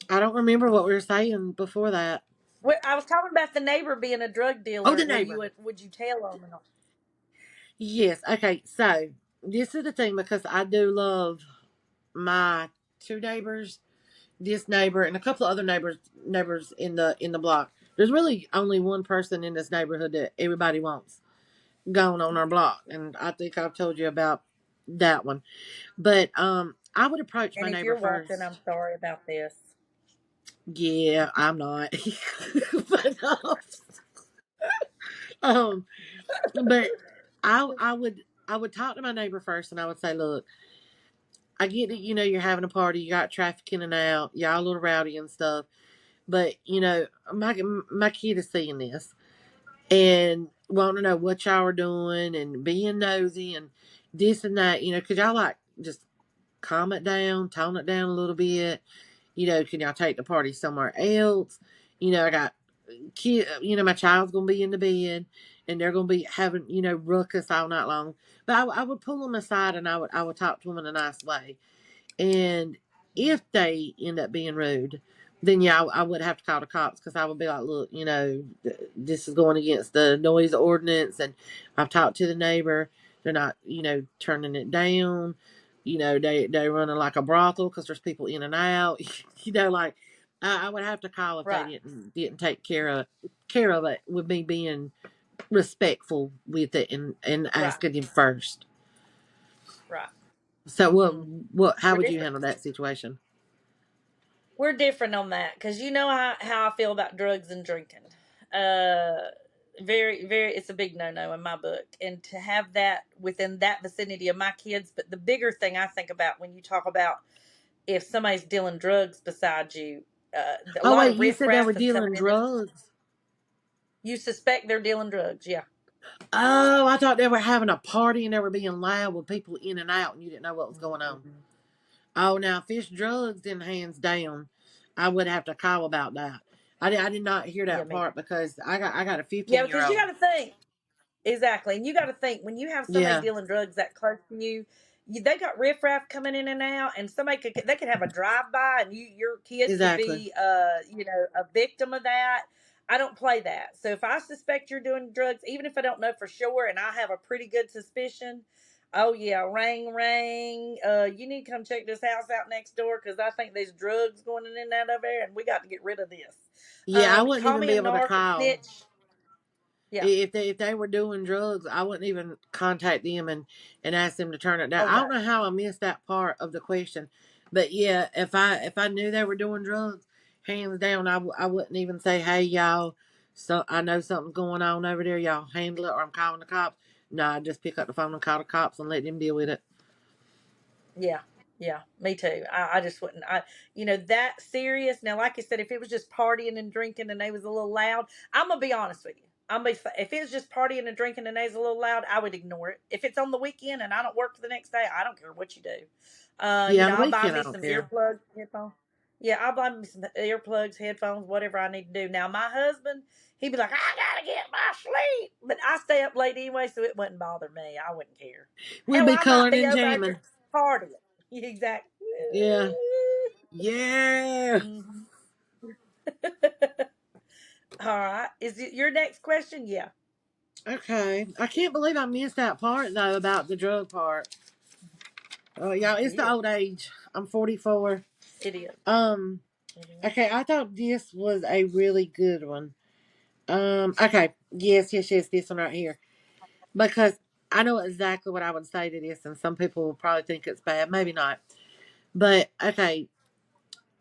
I don't remember what we were saying before that. I was talking about the neighbor being a drug Oh, dealer. the neighbor. Would you tell on him? Yes. Okay. So this is the thing because I do love my two neighbors, this neighbor, and a couple of other neighbors in the block. There's really only one person in this neighborhood that everybody wants gone on our block, and I think I've told you about that one. But I would approach my And if neighbor you're watching, I'm first. sorry about this. Yeah, I'm not, but um, but I would talk to my neighbor first, and I would say, look, I get that you're having a party, you got traffic in and out, y'all a little rowdy and stuff, but my kid is seeing this and want to know what y'all are doing and being nosy and this and that, because y'all like just calm it down, tone it down a little bit. Can y'all take the party somewhere else? I got kid, my child's gonna be in the bed and they're gonna be having, ruckus all night long. But I would pull them aside and I would talk to them in a nice way. And if they end up being rude, then yeah, I would have to call the cops because I would be like, look, this is going against the noise ordinance, and I've talked to the neighbor. They're not, turning it down. They running like a brothel because there's people in and out. Like I would have to call if they Right, didn't take care of it with me being respectful with it and right, asking him first. right. So Mm. how We're would you different. handle that situation? We're different on that because you know how I feel about drugs and drinking. Uh, very, very. It's a big no-no in my book, and to have that within that vicinity of my kids. But the bigger thing I think about when you talk about if somebody's dealing drugs beside you, a Oh lot wait, of you said they riffraff were that's coming dealing in this. drugs. You suspect they're dealing drugs, yeah. Oh, I thought they were having a party and they were being loud with people in and out, and you didn't know what was going on. Mhm. Oh, now if it's drugs, then hands down, I would have to call about that. I did not hear Yeah, that me too. part because I got a Yeah, 15-year because you got old. to think. Exactly. And you got to think when you have somebody Yeah, dealing drugs that close to you, they got riffraff coming in and out, and they could have a drive by, and your kid could exactly. be a victim of that. I don't play that. So if I suspect you're doing drugs, even if I don't know for sure, and I have a pretty good suspicion, oh yeah, ring ring. You need to come check this house out next door because I think there's drugs going in and out of there, and we got to get rid of this. Yeah, I wouldn't Call even me be a able to narc, a call. snitch. Yeah. If they were doing drugs, I wouldn't even contact them and ask them to turn it down. Oh I no. don't know how I missed that part of the question, but yeah, if I knew they were doing drugs, hands down, I wouldn't even say, hey y'all, So I know something's going on over there. Y'all handle it, or I'm calling the cops. No, I just pick up the phone and call the cops and let them deal with it. Yeah, yeah, me too. I just wouldn't. That serious. Now, like I said, if it was just partying and drinking and they was a little loud, I'm gonna be honest with you. If it's just partying and drinking and they's a little loud, I would ignore it. If it's on the weekend and I don't work for the next day, I don't care what you do. Yeah, on the I'll buy weekend me I don't some care. earplugs, headphones. Yeah, I'll buy me some earplugs, headphones, whatever I need to do. Now, my husband, he'd be like, I gotta get my sleep, but I stay up late anyway, so it wouldn't bother me. I wouldn't care. We'll Hell, be I might coloring be and over here jamming. partying. Exactly. Yeah. Yeah. Mhm. All right. Is it your next question? Yeah, Okay. I can't believe I missed that part though about the drug part. Y'all, it it's the is. old age. I'm 44. It is. Um. It is. Okay, I thought this was a really good one. Okay. Yes, yes, yes. This one right here because I know exactly what I would say to this, and some people will probably think it's bad. Maybe not. But okay,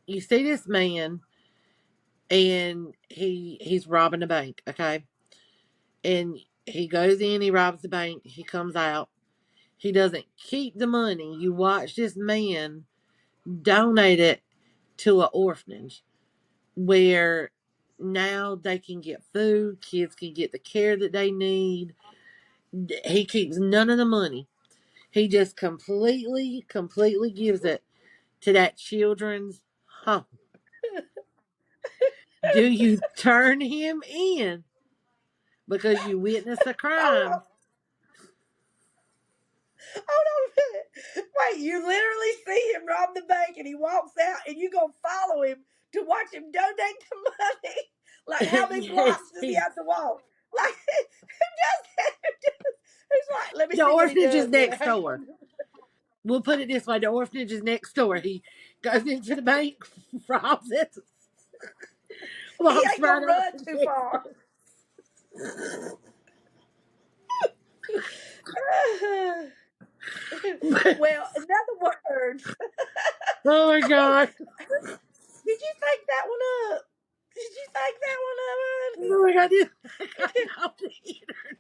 you see this man, and he's robbing a bank. Okay, and he goes in, he robs the bank, he comes out. He doesn't keep the money. You watch this man donate it to an orphanage where now they can get food, kids can get the care that they need. He keeps none of the money. He just completely gives it to that children's home. Do you turn him in because you witnessed a Hold crime? on. Hold on a minute. Wait, you literally see him rob the bank and he walks out and you gonna follow him to watch him donate the money? Like how many blocks Yes, does he have to walk? Like who does that? Who's like, let me the see what he orphanage is does here. next door. We'll put it this way: the orphanage is next door. He goes into the bank, robs it, He walks ain't gonna right out run the too next. far. Well, in other words, Oh my god! did you think that one up? Did you think that Oh my god! I one got up? it off the internet.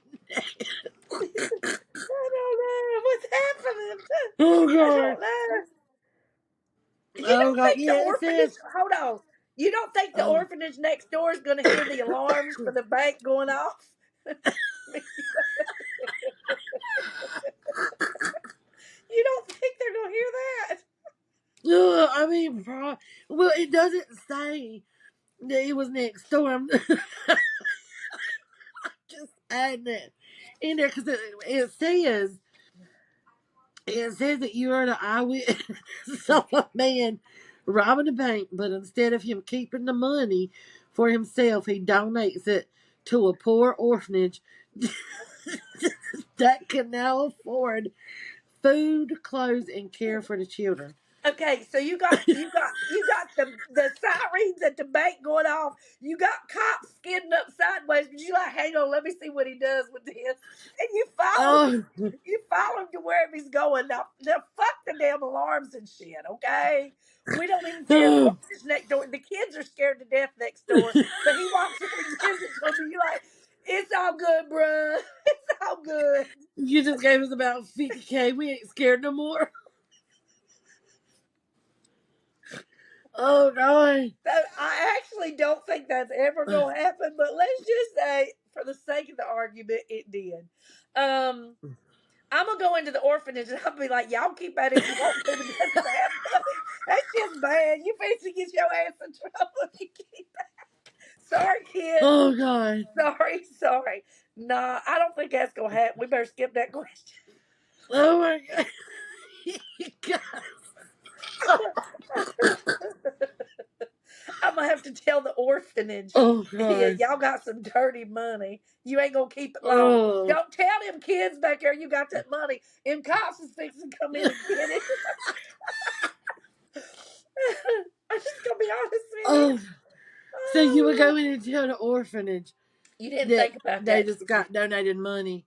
I don't know what's happening. Oh I god! don't know. You Oh don't god! think the Yeah, it orphanage? says. Hold on. You don't think the Oh. orphanage next door is going to hear the alarms for the bank going off? You don't think they're going to hear that? I mean, well, it doesn't say that it was next door. I'm just adding it in there because it says that you are the eyewitness of a man robbing a bank, but instead of him keeping the money for himself, he donates it to a poor orphanage that can now afford food, clothes, and care for the children. Okay, so you got the sirens at the bank going off. You got cops skidding up sideways, but you like, hang on, let me see what he does with this. And Oh, you follow him to wherever he's going. Now fuck the damn alarms and shit, okay? We don't even care. The oh. orphanage next door, the kids are scared to death next door, but he walks in and gives it to them, and you like, it's all good, bruh. It's all good. You just gave us about 50K. We ain't scared no more. Oh, God. So I actually don't think that's ever gonna happen, but let's just say, for the sake of the argument, it did. Um, I'm gonna go into the orphanage and I'll be like, y'all keep at it if you want to, but that's gonna have money. That's just bad. You basically get your ass in trouble if you keep it. Sorry, kids. Oh, God. Sorry. Nah, I don't think that's gonna happen. We better skip that question. Oh, my God. I'm gonna have to tell the orphanage, Oh, yeah, God. y'all got some dirty money. You ain't gonna keep it long. Oh. Don't tell them kids back there you got that money. Them cops is fixing to come in and get it. I'm just gonna be honest with you. Oh. So you were Oh, going into an orphanage you didn't that think about they that, just did you? got donated money.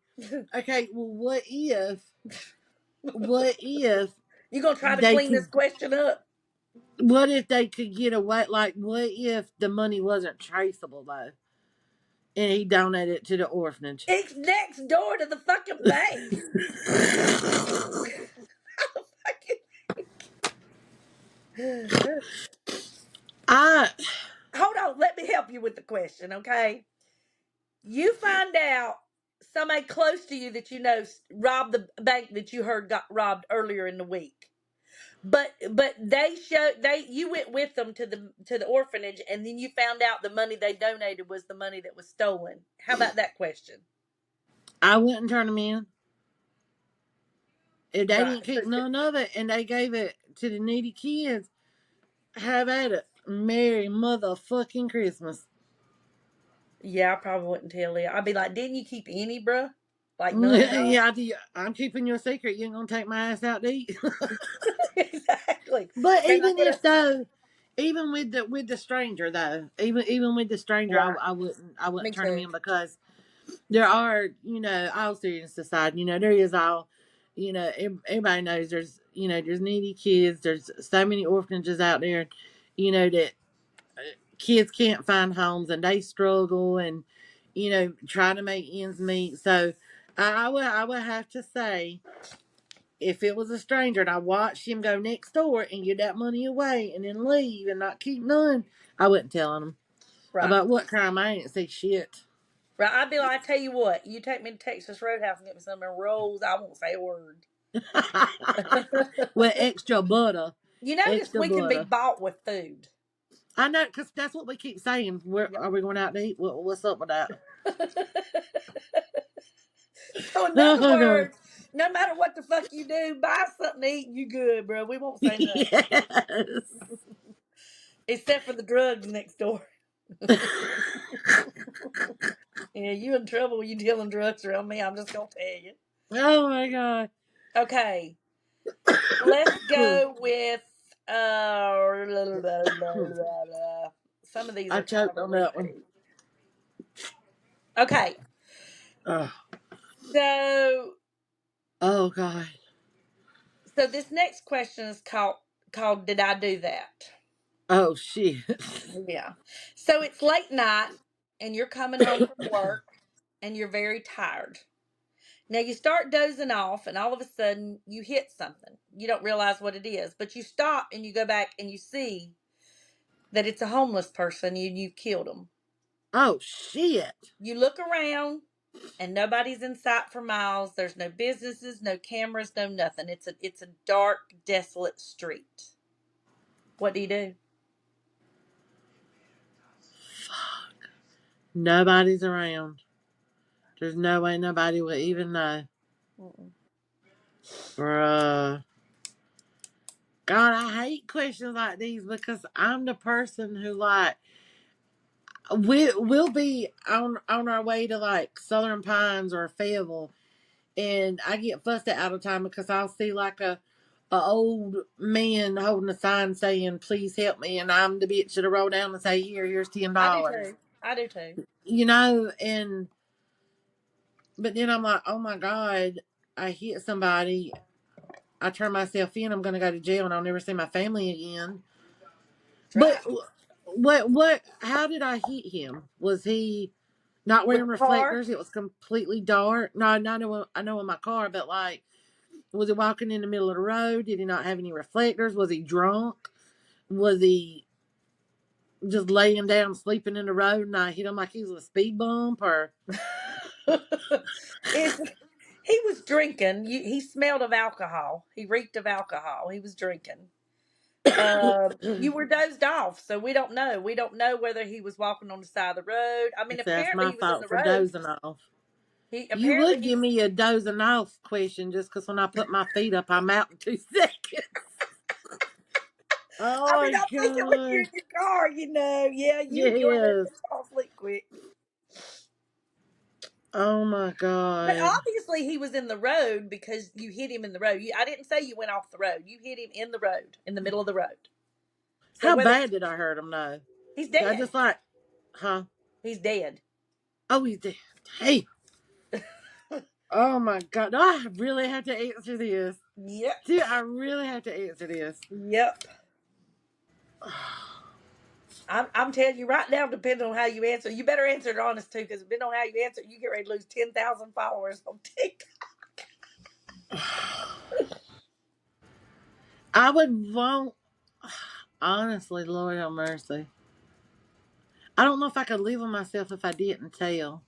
Okay, well, what if You gonna try to they clean this could, question up? what if they could get away? Like, what if the money wasn't traceable, though? and he donated it to the orphanage. It's next door to the fucking bank. I Hold on, let me help you with the question, okay? You find out somebody close to you that you know robbed the bank that you heard got robbed earlier in the week. But they you went with them to the orphanage, and then you found out the money they donated was the money that was stolen. How about that question? I wouldn't turn them in. If they Right. didn't keep none of it and they gave it to the needy kids, have at it. Merry motherfucking Christmas. Yeah, I probably wouldn't tell you. I'd be like, didn't you keep any, bruh? Like none at all. Yeah, I'm keeping your secret. You ain't gonna take my ass out to eat. Exactly. But And I'm even gonna if though, even with the stranger though, even with the stranger, right. I Me wouldn't turn him too. in because there are, all seriousness aside, there is all, everybody knows there's needy kids. There's so many orphanages out there, that kids can't find homes and they struggle and, try to make ends meet. So I would have to say, if it was a stranger and I watched him go next door and give that money away and then leave and not keep none, I wouldn't tell him Right. about what crime. I ain't see shit. Right. I'd be like, I tell you what, you take me to Texas Roadhouse and get me some of them rolls, I won't say a word. With extra butter. You notice Extra we can be butter. bought with food. I know, because that's what we keep saying. Where Yep. are we going out to eat? What's up with that? So in other Oh god. words, no matter what the fuck you do, buy something to eat and you good, bro. We won't say nothing. Yes. Except for the drugs next door. Yeah, you in trouble when you dealing drugs around me. I'm just gonna tell you. Oh my god. Okay, let's go with some of these I are kind of choked a on that one. repeat. Okay, Oh, so oh god. this next question is called Did I Do That? Oh shit. Yeah. So it's late night and you're coming home from work and you're very tired. Now you start dozing off and all of a sudden you hit something. You don't realize what it is, but you stop and you go back and you see that it's a homeless person and you've killed them. Oh shit. You look around and nobody's in sight for miles. There's no businesses, no cameras, no nothing. It's a dark, desolate street. What do you do? Nobody's around. There's no way nobody will even know. Mm-mm. Bruh. God, I hate questions like these because I'm the person who we'll be on our way to like Southern Pines or Fayetteville, and I get fussed at all the time because I'll see like a old man holding a sign saying "Please help me," and I'm the bitch that'll roll down and say, "Here's ten I do dollars." too. I do too. And but then I'm like, oh my god, I hit somebody. I turn myself in. I'm gonna go to jail and I'll never see my family again. That's But right. what? How did I hit him? Was he not With wearing the car? reflectors? It was completely dark. No, I know in my car, but like, was he walking in the middle of the road? Did he not have any reflectors? Was he drunk? Was he just laying down sleeping in the road and I hit him like he was a speed bump or? It's he was drinking. He smelled of alcohol. He reeked of alcohol. He was drinking. You were dozed off, so we don't know. We don't know whether he was walking on the side of the road. I mean, That's apparently my he was in fault the for road. dozing off. He You apparently would he. give me a dozing off question just because when I put my feet up, I'm out in 2 seconds. I Oh mean, my I'm thinking when you're in god. your car, yeah, you ain't Yes. gonna fall asleep quick. Oh my But god. obviously he was in the road because you hit him in the road. I didn't say you went off the road. You hit him in the road, in the middle of the road. So How whether bad did I hurt him though? he's I dead, just like, huh? he's dead. Oh, he's dead. Hey. Oh my god. Do I really have to answer this? Yep. Do I really have to answer this? Yep. I'm telling you right now, depending on how you answer, you better answer it honest too, because depending on how you answer, you get ready to lose 10,000 followers on TikTok. I would want, honestly, Lord have mercy. I don't know if I could live with myself if I didn't tell.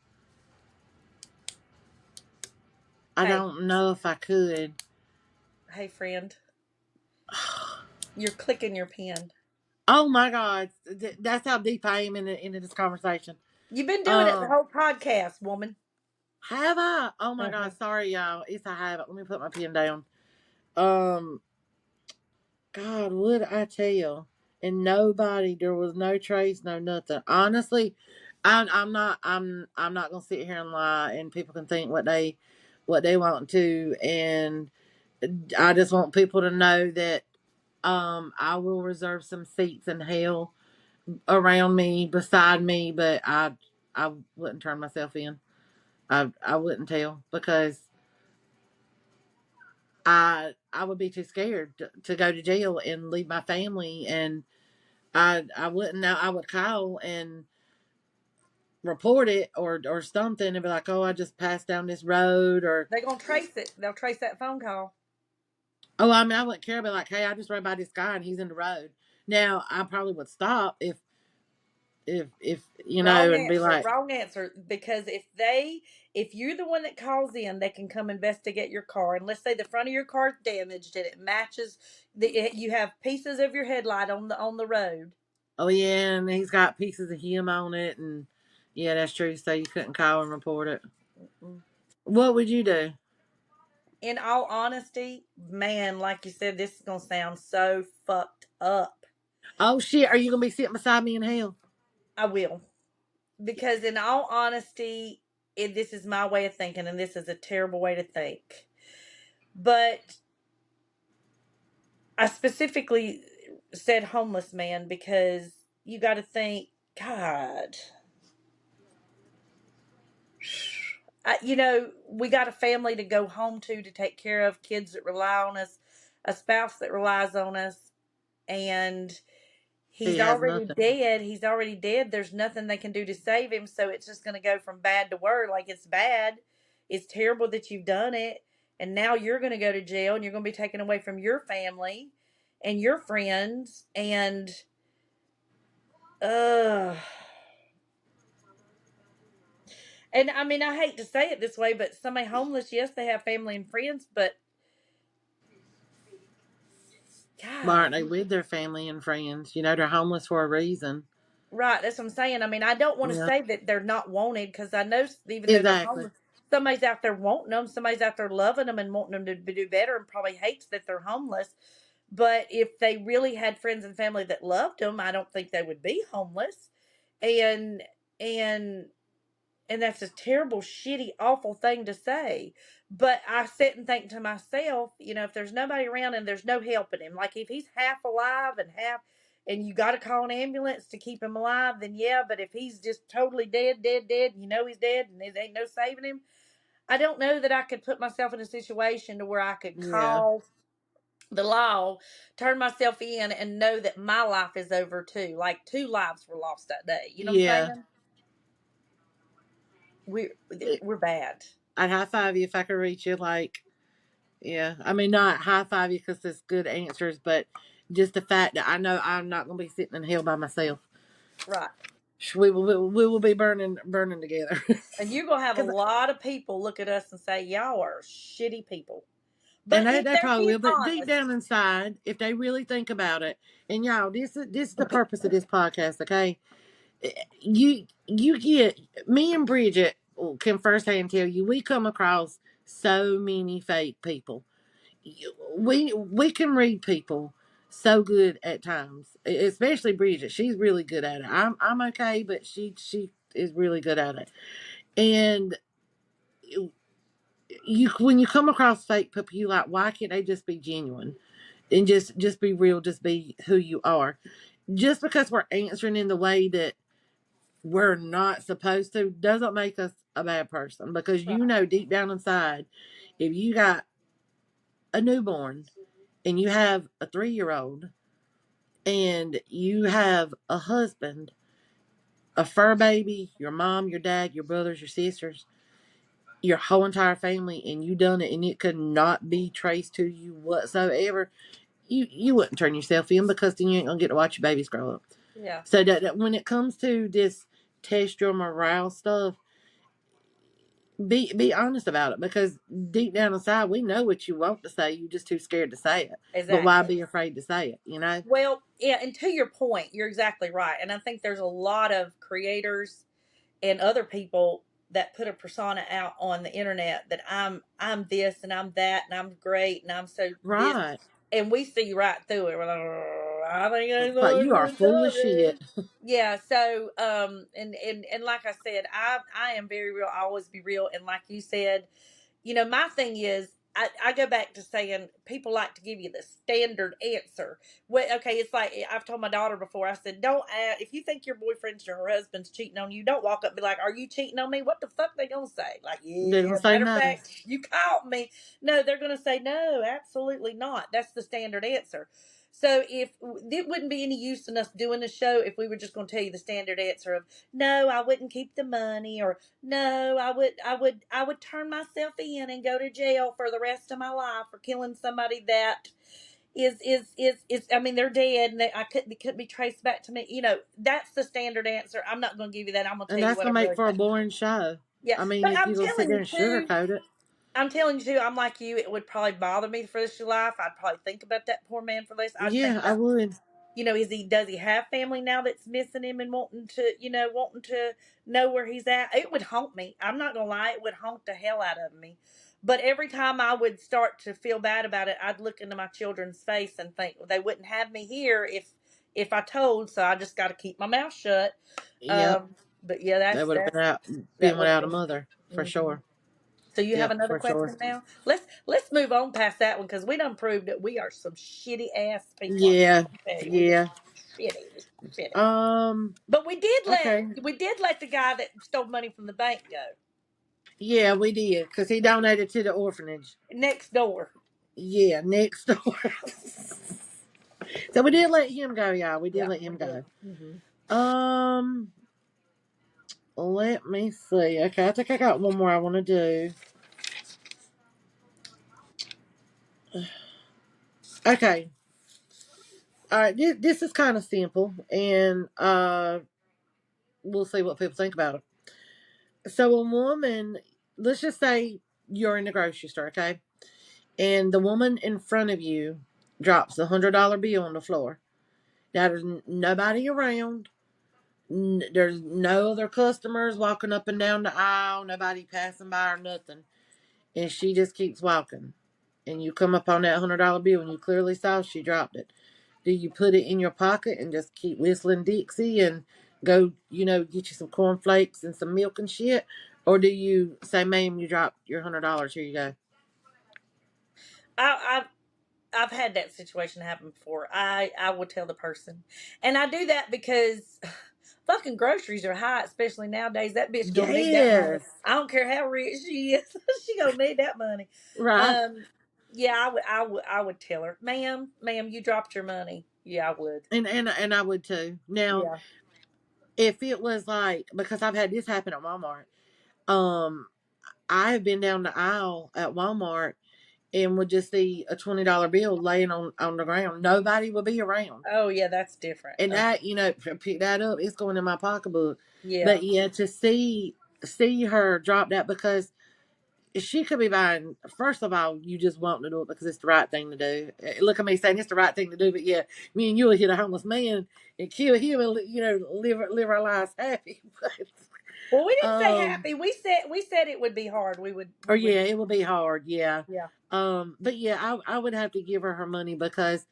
I Hey, don't know if I could. hey, friend, you're clicking your pen. Oh my God, that's how deep I am into this conversation. You've been doing it the Um, whole podcast, woman. have I? Oh my Uh-huh. God, sorry y'all. Yes, I have. Let me put my pen down. Um, God, would I tell? And nobody, there was no trace, no nothing. Honestly, I'm not gonna sit here and lie, and people can think what they want to, and I just want people to know that I will reserve some seats in hell around me, beside me, but I wouldn't turn myself in. I wouldn't tell because I would be too scared to go to jail and leave my family, and I wouldn't know. I would call and report it or something and be like, oh, I just passed down this road, or They're gonna trace it. They'll trace that phone call. oh, I mean, I wouldn't care. I'd be like, hey, I just rode by this guy and he's in the road. Now I probably would stop if you know, Wrong and be answer. like, Wrong answer. Because if you're the one that calls in, they can come investigate your car. And let's say the front of your car is damaged and it matches you have pieces of your headlight on the road. oh yeah, and he's got pieces of him on it, and yeah, that's true. So you couldn't call and report it. Mm-mm. What would you do? In all honesty, man, like you said, this is gonna sound so fucked up. Oh shit, are you gonna be sitting beside me in hell? I will. Because in all honesty, this is my way of thinking, and this is a terrible way to think. But I specifically said homeless man because you got to think, God, we got a family to go home to take care of, kids that rely on us, a spouse that relies on us, and He he's has already nothing. dead. He's already dead. There's nothing they can do to save him. So it's just going to go from bad to worse. Like, it's bad. It's terrible that you've done it. And now you're going to go to jail and you're going to be taken away from your family and your friends. Uh, and I mean, I hate to say it this way, but somebody homeless, yes, they have family and friends, but Why God, aren't they with their family and friends? You know, they're homeless for a reason. right? That's what I'm saying. I mean, I don't want to Yeah, say that they're not wanted because I know even though they're exactly. homeless, somebody's out there wanting them, somebody's out there loving them and wanting them to do better, and probably hates that they're homeless. But if they really had friends and family that loved them, I don't think they would be homeless. And and and that's a terrible, shitty, awful thing to say. But I sit and think to myself, if there's nobody around and there's no helping him, like if he's half alive and you got to call an ambulance to keep him alive, then yeah. But if he's just totally dead, dead, dead, he's dead and there ain't no saving him, I don't know that I could put myself in a situation to where I could Yeah, call the law, turn myself in, and know that my life is over too. Like two lives were lost that day. You know what I'm yeah. saying? We're It, we're bad. I'd high five you if I could reach you. Like, yeah. I mean, not high five you because it's good answers, but just the fact that I know I'm not going to be sitting in hell by myself. Right. We will be burning together. And you're going to have a Cause, lot of people look at us and say, y'all are shitty people. and But if they they're probably being will, but deep honest, down inside, if they really think about it, and y'all, this is the purpose of this podcast, okay? You get me and Bridget can firsthand tell you we come across so many fake people. We can read people so good at times, especially Bridget. She's really good at it. I'm okay, but she is really good at it. And you when you come across fake people, you like, why can't they just be genuine and just be real, just be who you are? Just because we're answering in the way that we're not supposed to doesn't make us a bad person, because right, you know deep down inside, if you got a newborn and you have a 3-year old and you have a husband, a fur baby, your mom, your dad, your brothers, your sisters, your whole entire family, and you done it, and it could not be traced to you whatsoever, you wouldn't turn yourself in, because then you ain't gonna get to watch your babies grow up. Yeah. So that when it comes to this test your morale stuff, be honest about it, because deep down inside we know what you want to say. You just too scared to say it. But why Exactly. be afraid to say it? Well, yeah, and to your point, you're exactly right. And I think there's a lot of creators and other people that put a persona out on the internet that I'm this and I'm that and I'm great and I'm so this, Right. and we see right through it. We're like, "Oh, I think I know But what you are you're full of talking." shit. Yeah. So and like I said, I am very real. I always be real. And like you said, my thing is, I go back to saying people like to give you the standard answer. Well, okay, it's like I've told my daughter before. I said, don't ask, if you think your boyfriend's or her husband's cheating on you, don't walk up and be like, "Are you cheating on me?" What the fuck they gonna say? Like, They're yeah. gonna say Matter of no. fact, you caught me. No, they're gonna say no, absolutely not. That's the standard answer. So if it wouldn't be any use in us doing the show if we were just going to tell you the standard answer of no, I wouldn't keep the money, or no, I would turn myself in and go to jail for the rest of my life for killing somebody that is I mean, they're dead, and they couldn't be traced back to me. That's the standard answer. I'm not going to give you that. I'm going to And tell you that's what I gonna make really for a think. boring show. Yeah, I mean, but if I'm you're gonna sit telling there you and too. sugarcoat it. I'm telling you too. I'm like you. It would probably bother me for the rest of your life. I'd probably think about that poor man for this. I'd think Yeah, I about, would. does he have family now that's missing him and wanting to know where he's at? It would haunt me. I'm not gonna lie, it would haunt the hell out of me. But every time I would start to feel bad about it, I'd look into my children's face and think, well, they wouldn't have me here if I told. So I just got to keep my mouth shut. Yep. But yeah, That would have been out that being would have without a been. mother for Hmm. sure. So you have Yep, another for sure. question now? Let's move on past that one because we done proved that we are some shitty ass people. I'm Yeah. gonna tell you, we are Yeah. shitty, shitty. Um. But we did let Okay. we did let the guy that stole money from the bank go, Yeah, we did, because he which was donated to the orphanage. next door. Yeah, next door. So we did let him go, y'all. We did Yeah, let we him did. go. Um. Let me see. Okay, I think I got one more I want to do. Okay. All right. This is kind of simple, and we'll see what people think about it. So a woman, let's just say you're in the grocery store, okay, and the woman in front of you drops $100 bill on the floor. Now there's nobody around. There's no other customers walking up and down the aisle. Nobody passing by or nothing. And she just keeps walking. And you come up on that $100 bill and you clearly saw she dropped it. Do you put it in your pocket and just keep whistling Dixie and go, get you some cornflakes and some milk and shit? Or do you say, "Ma'am, you dropped your $100. Here you go"? I I've had that situation happen before. I will tell the person, and I do that because fucking groceries are high, especially nowadays. That bitch gonna need that money. Yes. I don't care how rich she is. She gonna need that money. Right. Um, yeah, I would tell her, ma'am, you dropped your money. Yeah, I would. And I would too. Now, Yeah. if it was like, because I've had this happen at Walmart. Um, I have been down the aisle at Walmart and would just see a $20 bill laying on the ground. Nobody would be around. Oh yeah, that's different. And that, pick that up, it's going in my pocketbook. Yeah. But yeah, to see her drop that, because she could be buying, first of all, you just want to do it because it's the right thing to do. Look at me saying it's the right thing to do, but yeah, me and you will hit a homeless man and kill him and live our lives happy. Well, we didn't say um happy. We said it would be hard. We would or we would. yeah, it will be hard, yeah. Yeah. But yeah, I would have to give her money, because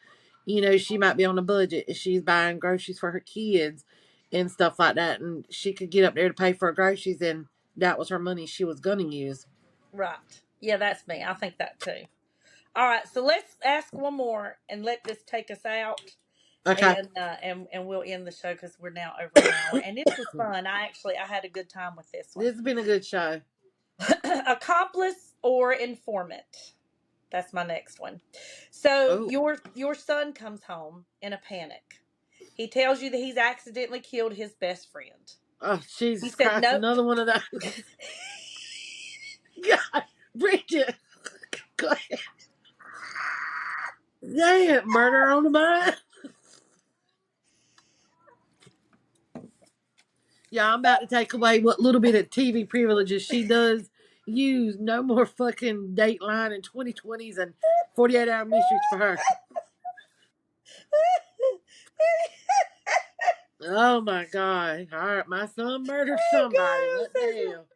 she might be on a budget if she's buying groceries for her kids and stuff like that, and she could get up there to pay for her groceries, and that was her money she was gonna use. Right. Yeah, that's me. I think that too. All right, so let's ask one more and let this take us out, Okay. and we'll end the show because we're now over an hour. And this was fun. I had a good time with this one. This has been a good show. Accomplice or informant? That's my next one. So Oh, your son comes home in a panic. He tells you that he's accidentally killed his best friend. oh, He Jesus said, Christ! "Nope." Another one of those. God, Bridget, go ahead. Yeah, murder on the mind. Yeah, I'm about to take away what little bit of TV privileges she does use. No more fucking Dateline and 2020s and 48-hour mysteries for her. Oh my God! All right, my son murdered Oh somebody. God, What the hell?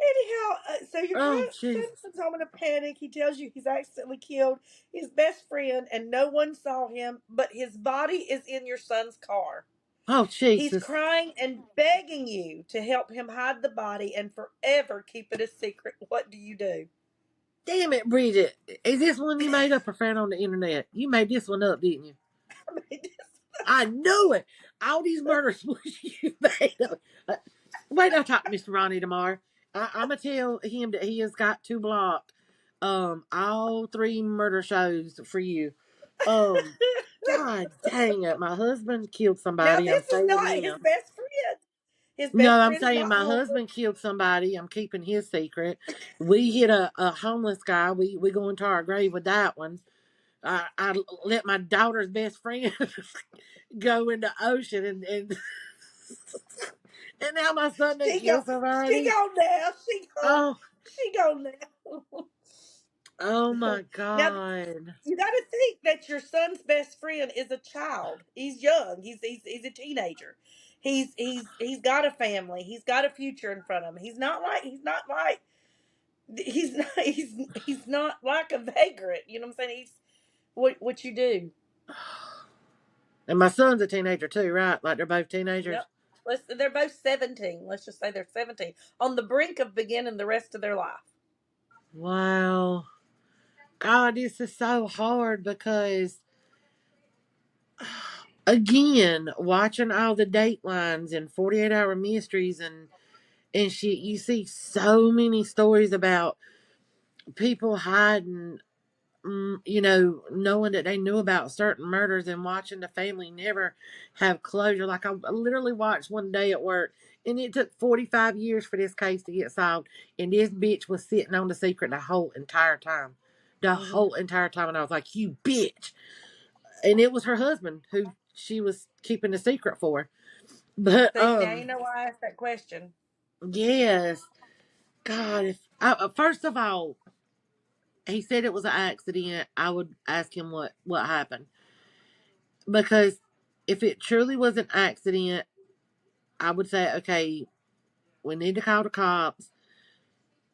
anyhow, so your Oh son Jesus! comes home in a panic. He tells you he's accidentally killed his best friend, and no one saw him, but his body is in your son's car. Oh He's Jesus! crying and begging you to help him hide the body and forever keep it a secret. What do you do? Damn it, Bridget! Is this one you made up or found on the internet? You made this one up, didn't you? I mean, I knew it. All these murders was you made up. Uh, Wait, I'll talk to Mr. Ronnie tomorrow. I'm gonna tell him that he has got to block all three murder shows for you. Um, God dang it, my husband killed now somebody. I'm this is saving not his him. best friend. His No, best I'm friend is saying not my home. husband killed somebody. I'm keeping his secret. We hit a homeless guy. We go into our grave with that one. I let my daughter's best friend go in the ocean and now my son done She go, killed she somebody. gone now. Oh, She gone now. oh my Now God. you got to think that your son's best friend is a child. He's young. He's a teenager. He's got a family. He's got a future in front of him. He's not like a vagrant. You know what I'm saying? He's what you do. And my son's a teenager too, right? Like they're both teenagers. Yep. They're both 17. Let's just say they're 17 on the brink of beginning the rest of their life. Wow. God, this is so hard because again, watching all the datelines and 48-hour mysteries and shit, you see so many stories about people hiding, knowing that they knew about certain murders and watching the family never have closure. Like I literally watched one day at work, and it took 45 years for this case to get solved, and this bitch was sitting on the secret the whole entire time. The Hmm. whole entire time, and I was like, "You bitch!" And it was her husband who she was keeping the secret for. But See, now you know why I asked that question. yes, God, if first of all, he said it was an accident, I would ask him what happened. Because if it truly was an accident, I would say, okay, we need to call the cops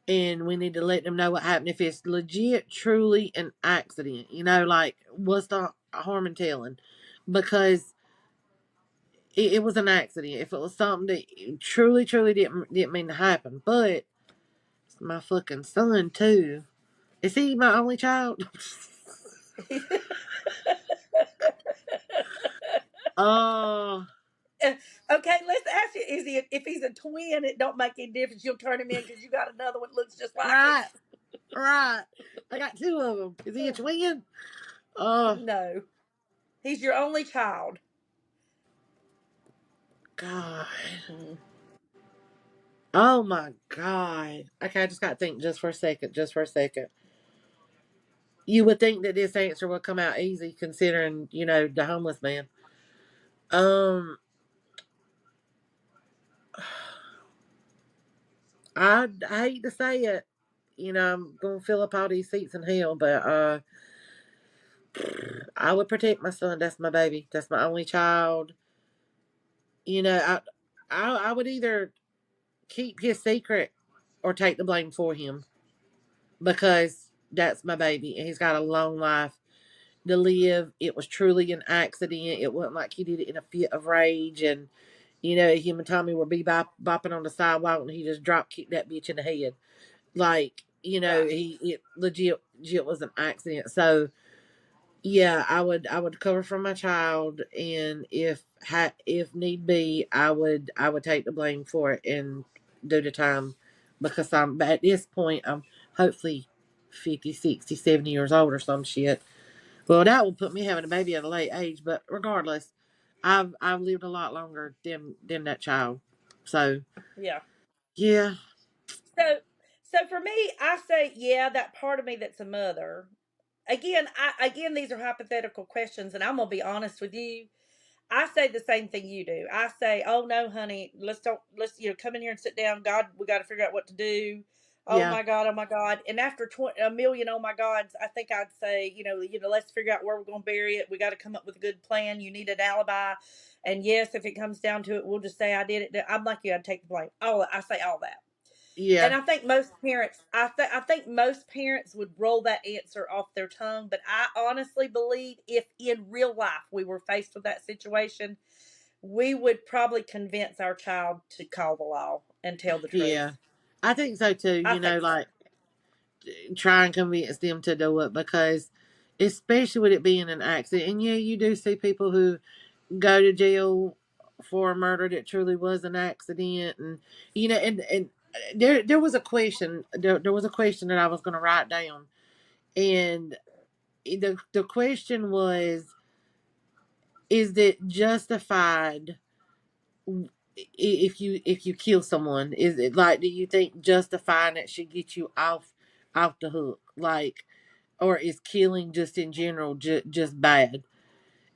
and we need to let them know what happened. If it's legit, truly an accident, like what's the harm in telling? Because it was an accident. If it was something that truly, truly didn't mean to happen, but it's my fucking son too. Is he my only child? Oh, Okay, let's ask you: Is he? If he's a twin, it don't make any difference. You'll turn him in because you got another one that looks just like him. right, right. I got two of them. Is he a twin? Oh, No, he's your only child. God. Hmm. Oh my God. Okay, I just got to think just for a second. Just for a second. You would think that this answer would come out easy considering, the homeless man. I hate to say it. I'm going to fill up all these seats in hell, but I would protect my son. That's my baby. That's my only child. I would either keep his secret or take the blame for him because that's my baby and he's got a long life to live. It was truly an accident. It wasn't like he did it in a fit of rage. And, him and Tommy were bopping on the sidewalk and he just drop kicked that bitch in the head. Like, Right. it legit was an accident. So, yeah, I would cover for my child. And if need be, I would take the blame for it and do the time because at this point, I'm hopefully. 50, 60, 70 years old or some shit. Well, that would put me having a baby at a late age, but regardless, I've lived a lot longer than that child. So Yeah. yeah, So so for me, I say yeah, that part of me that's a mother. Again, these are hypothetical questions, and I'm gonna be honest with you. I say the same thing you do. I say, "Oh no, honey, let's come in here and sit down. God, we got to figure out what to do." yeah, Oh my God! And after a million, oh my gods, I think I'd say, let's figure out where we're going to bury it. We got to come up with a good plan. You need an alibi, and yes, if it comes down to it, we'll just say I did it. I'm like you. I'd take the blame. I say all that. yeah, And I think most parents, I think most parents would roll that answer off their tongue. But I honestly believe if in real life we were faced with that situation, we would probably convince our child to call the law and tell the yeah. truth. I think so too. I think so. Like try and convince them to do it because, especially with it being an accident, and yeah, you do see people who go to jail for a murder that truly was an accident, and and there was a question there was a question that I was going to write down, and the question was, is it justified if you kill someone? Is it like, do you think justifying it should get you off the hook, like, or is killing just in general just bad?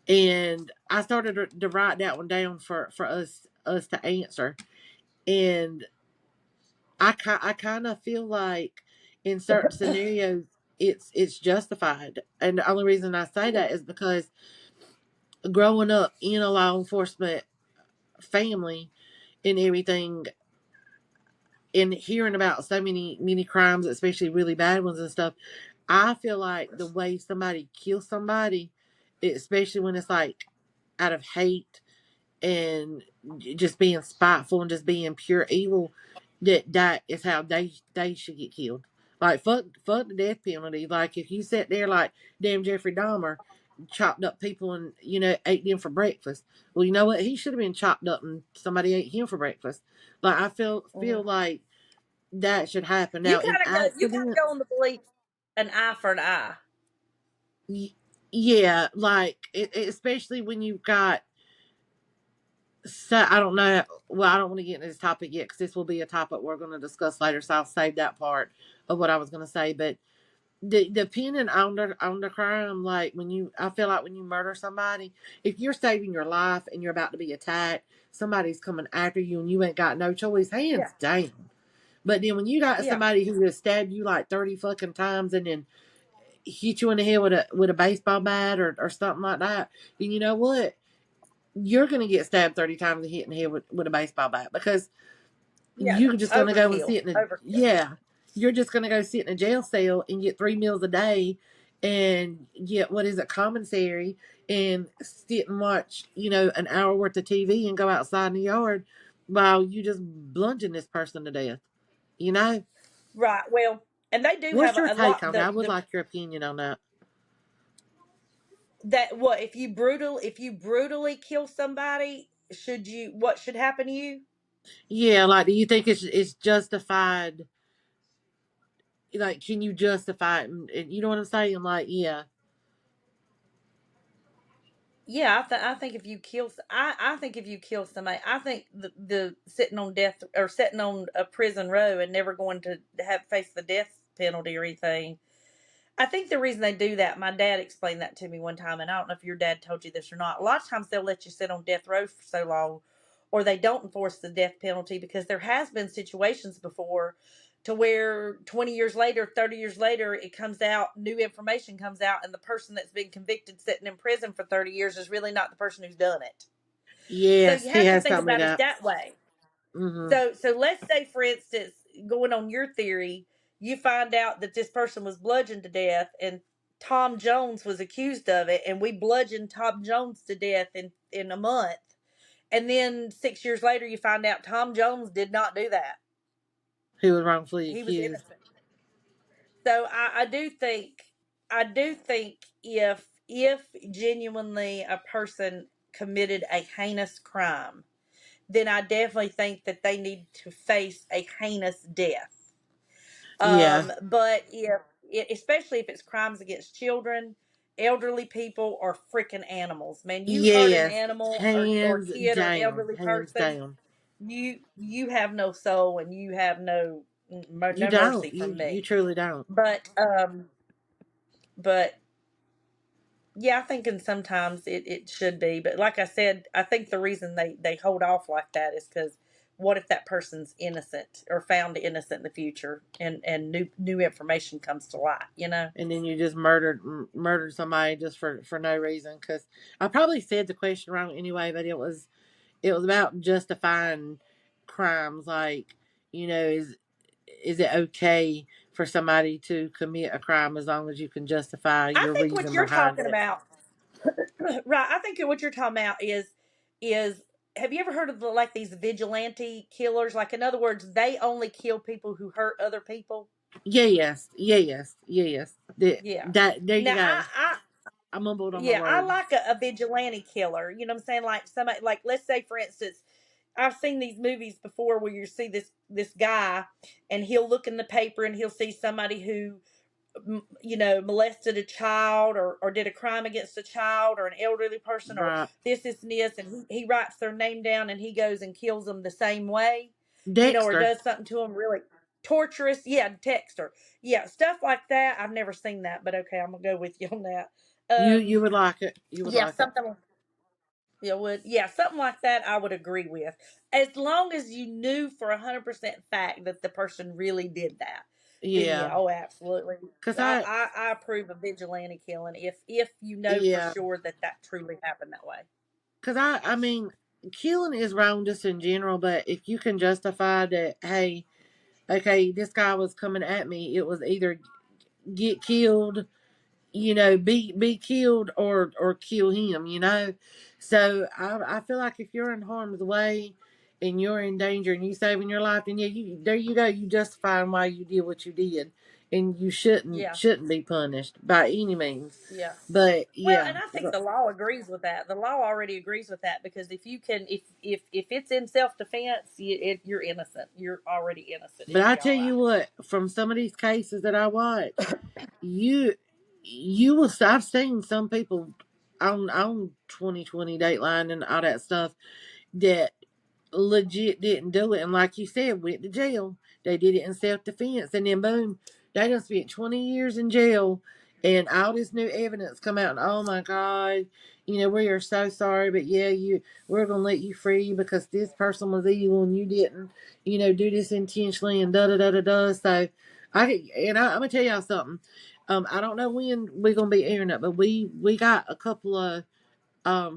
And I started to write that one down for us to answer. And I kind of feel like in certain scenarios it's justified. And the only reason I say that is because growing up in a law enforcement family and everything, and hearing about so many crimes, especially really bad ones and stuff, I feel like the way somebody kills somebody, especially when it's like out of hate and just being spiteful and just being pure evil, that is how they should get killed. Like fuck the death penalty. Like if you sit there like damn Jeffrey Dahmer, chopped up people and ate them for breakfast. Well, you know what? He should have been chopped up and somebody ate him for breakfast. Like I feel Mhm. like that should happen. Now in You kind of go accidents, on the belief an eye for an eye. yeah, like especially when you've got. So I don't know. Well, I don't want to get into this topic yet because this will be a topic we're going to discuss later. So I'll save that part of what I was going to say. But depending on the crime, like I feel like when you murder somebody, if you're saving your life and you're about to be attacked, somebody's coming after you and you ain't got no choice, Yeah, hands down. But then when you got yeah, somebody who has stabbed you like 30 fucking times and then hit you in the head with a baseball bat or something like that, then you know what? You're going to get stabbed 30 times and hit in the head with a baseball bat because yeah. No, you're just going to go and sit in a, overkill. yeah, you're just going to go sit in a jail cell and get 3 meals a day and get, what is it, commissary, and sit and watch, an hour worth of TV and go outside in the yard while you just bludgeon this person to death, you know? Right. Well, and they do What's have your a take lot. on that? I would like your opinion on that. That what if you brutally kill somebody, what should happen to you? Yeah, like, do you think it's justified? Like, can you justify it? And you know what I'm saying? Like, yeah, Yeah, I think if you kill, I think if you kill somebody, I think the sitting on death or sitting on a prison row and never going to have face the death penalty or anything. I think the reason they do that, my dad explained that to me one time, and I don't know if your dad told you this or not. A lot of times they'll let you sit on death row for so long, or they don't enforce the death penalty because there has been situations before to where 20 years later, 30 years later, it comes out, new information comes out, and the person that's been convicted sitting in prison for 30 years is really not the person who's done it. So yes, you he have to has think told me about it that. that way. Hmm. So let's say, for instance, going on your theory, you find out that this person was bludgeoned to death, and Tom Jones was accused of it, and we bludgeoned Tom Jones to death in a month. And then 6 years later, you find out Tom Jones did not do that. He was wrongfully He was accused. innocent. So I do think if genuinely a person committed a heinous crime, then I definitely think that they need to face a heinous death. Yeah, But especially if it's crimes against children, elderly people, or freaking animals. Man, you hurt an Yes, animal or hands kid or down, elderly hands person, down. you have no soul and you have You no mercy don't. from You me. truly don't. But yeah, I think and sometimes it should be, but like I said, I think the reason they hold off like that is because what if that person's innocent or found innocent in the future, and new information comes to light, you know? And then you just murdered somebody just for no reason. Because I probably said the question wrong anyway, but it was about justifying crimes. Like, is it okay for somebody to commit a crime as long as you can justify I your think what reason you're behind talking it? about, right? I think what you're talking about is have you ever heard of like these vigilante killers? Like in other words, they only kill people who hurt other people. Yes, yes, yes. Yeah. That there you Now go. I I mumbled on my yeah, I words. like a vigilante killer. You know what I'm saying? Like somebody, like let's say for instance, I've seen these movies before where you see this guy, and he'll look in the paper and he'll see somebody who molested a child or did a crime against a child or an elderly person or Right. this and this, and he writes their name down and he goes and kills them the same way, or Dexter. does something to them really torturous. Yeah, Dexter. Yeah, stuff like that. I've never seen that, but okay, I'm gonna go with you on that. You would like it. You would Yeah, like it. something. Yeah, something like that I would agree with. As long as you knew for 100% fact that the person really did that, then Yeah. yeah, oh absolutely. Cause I approve of vigilante killing if you know for yeah. sure that that truly happened that way. Cause I mean, killing is wrong just in general, but if you can justify that, hey, okay, this guy was coming at me, it was either get killed, be killed or kill him, So I feel like if you're in harm's way and you're in danger and you saving your life, then yeah, you there you go, you justifying why you did what you did, and you shouldn't Yeah, shouldn't be punished by any means. yeah. But Well, yeah, and I think the law agrees with that. The law already agrees with that because if you can, if it's in self defense, you're innocent. You're already innocent. but It'd I be tell all you right. what, from some of these cases that I watch, you you will. I've seen some people on 2020 Dateline and all that stuff that legit didn't do it, and like you said, went to jail. They did it in self defense, and then boom, they done spent 20 years in jail, and all this new evidence come out. And oh my God, we are so sorry, but yeah, we're gonna let you free because this person was evil and you didn't, do this intentionally and da da da da da. So I'm gonna tell y'all something. I don't know when we're gonna be airing it, but we got a couple of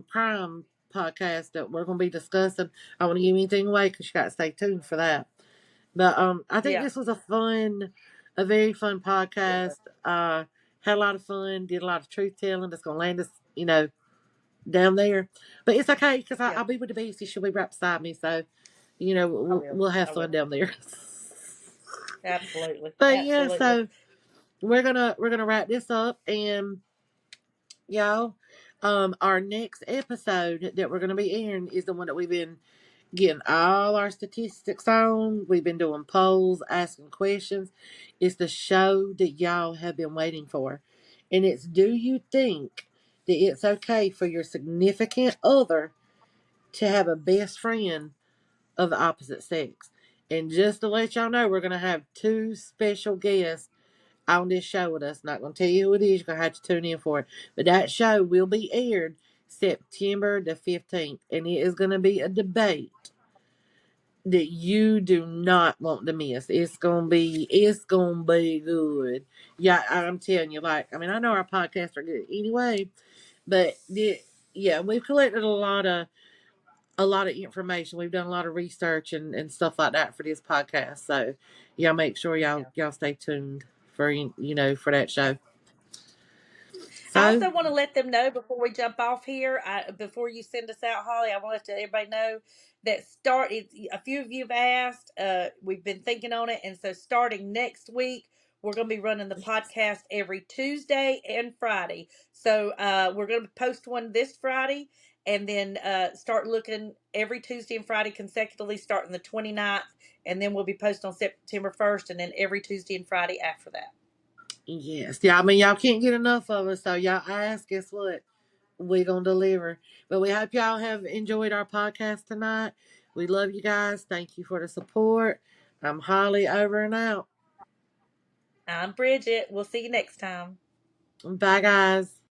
crime podcast that we're going to be discussing. I want to give anything away because you got to stay tuned for that. But I think Yeah. this was a very fun podcast. Had a lot of fun, did a lot of truth telling. That's going to land us, down there. But it's okay because Yeah. I'll be with the beastie. She'll be right beside me, so I we'll, will. we'll have I fun will. down there. Absolutely. But yeah, Absolutely. so we're gonna wrap this up, and y'all, our next episode that we're gonna be airing is the one that we've been getting all our statistics on. We've been doing polls, asking questions. It's the show that y'all have been waiting for. And it's, do you think that it's okay for your significant other to have a best friend of the opposite sex? And just to let y'all know, we're going to have two special guests on this show with us. Not going to tell you who it is. You're going to have to tune in for it. But that show will be aired September the 15th. And it is going to be a debate that you do not want to miss. It's gonna be good. Yeah, I'm telling you, like, I mean, I know our podcasts are good anyway, but yeah, we've collected a lot of information. We've done a lot of research and stuff like that for this podcast. So y'all make sure y'all Yeah. y'all stay tuned for that show. I So also want to let them know before we jump off here, before you send us out, Holly, I want to let everybody know that a few of you have asked. We've been thinking on it. And so starting next week, we're going to be running the podcast every Tuesday and Friday. So we're going to post one this Friday and then start looking every Tuesday and Friday consecutively starting the 29th. And then we'll be posting on September 1st and then every Tuesday and Friday after that. Yes. Yeah, I mean, y'all can't get enough of us, so y'all ask, guess what? We're going to deliver. But we hope y'all have enjoyed our podcast tonight. We love you guys. Thank you for the support. I'm Holly, over and out. I'm Bridget. We'll see you next time. Bye, guys.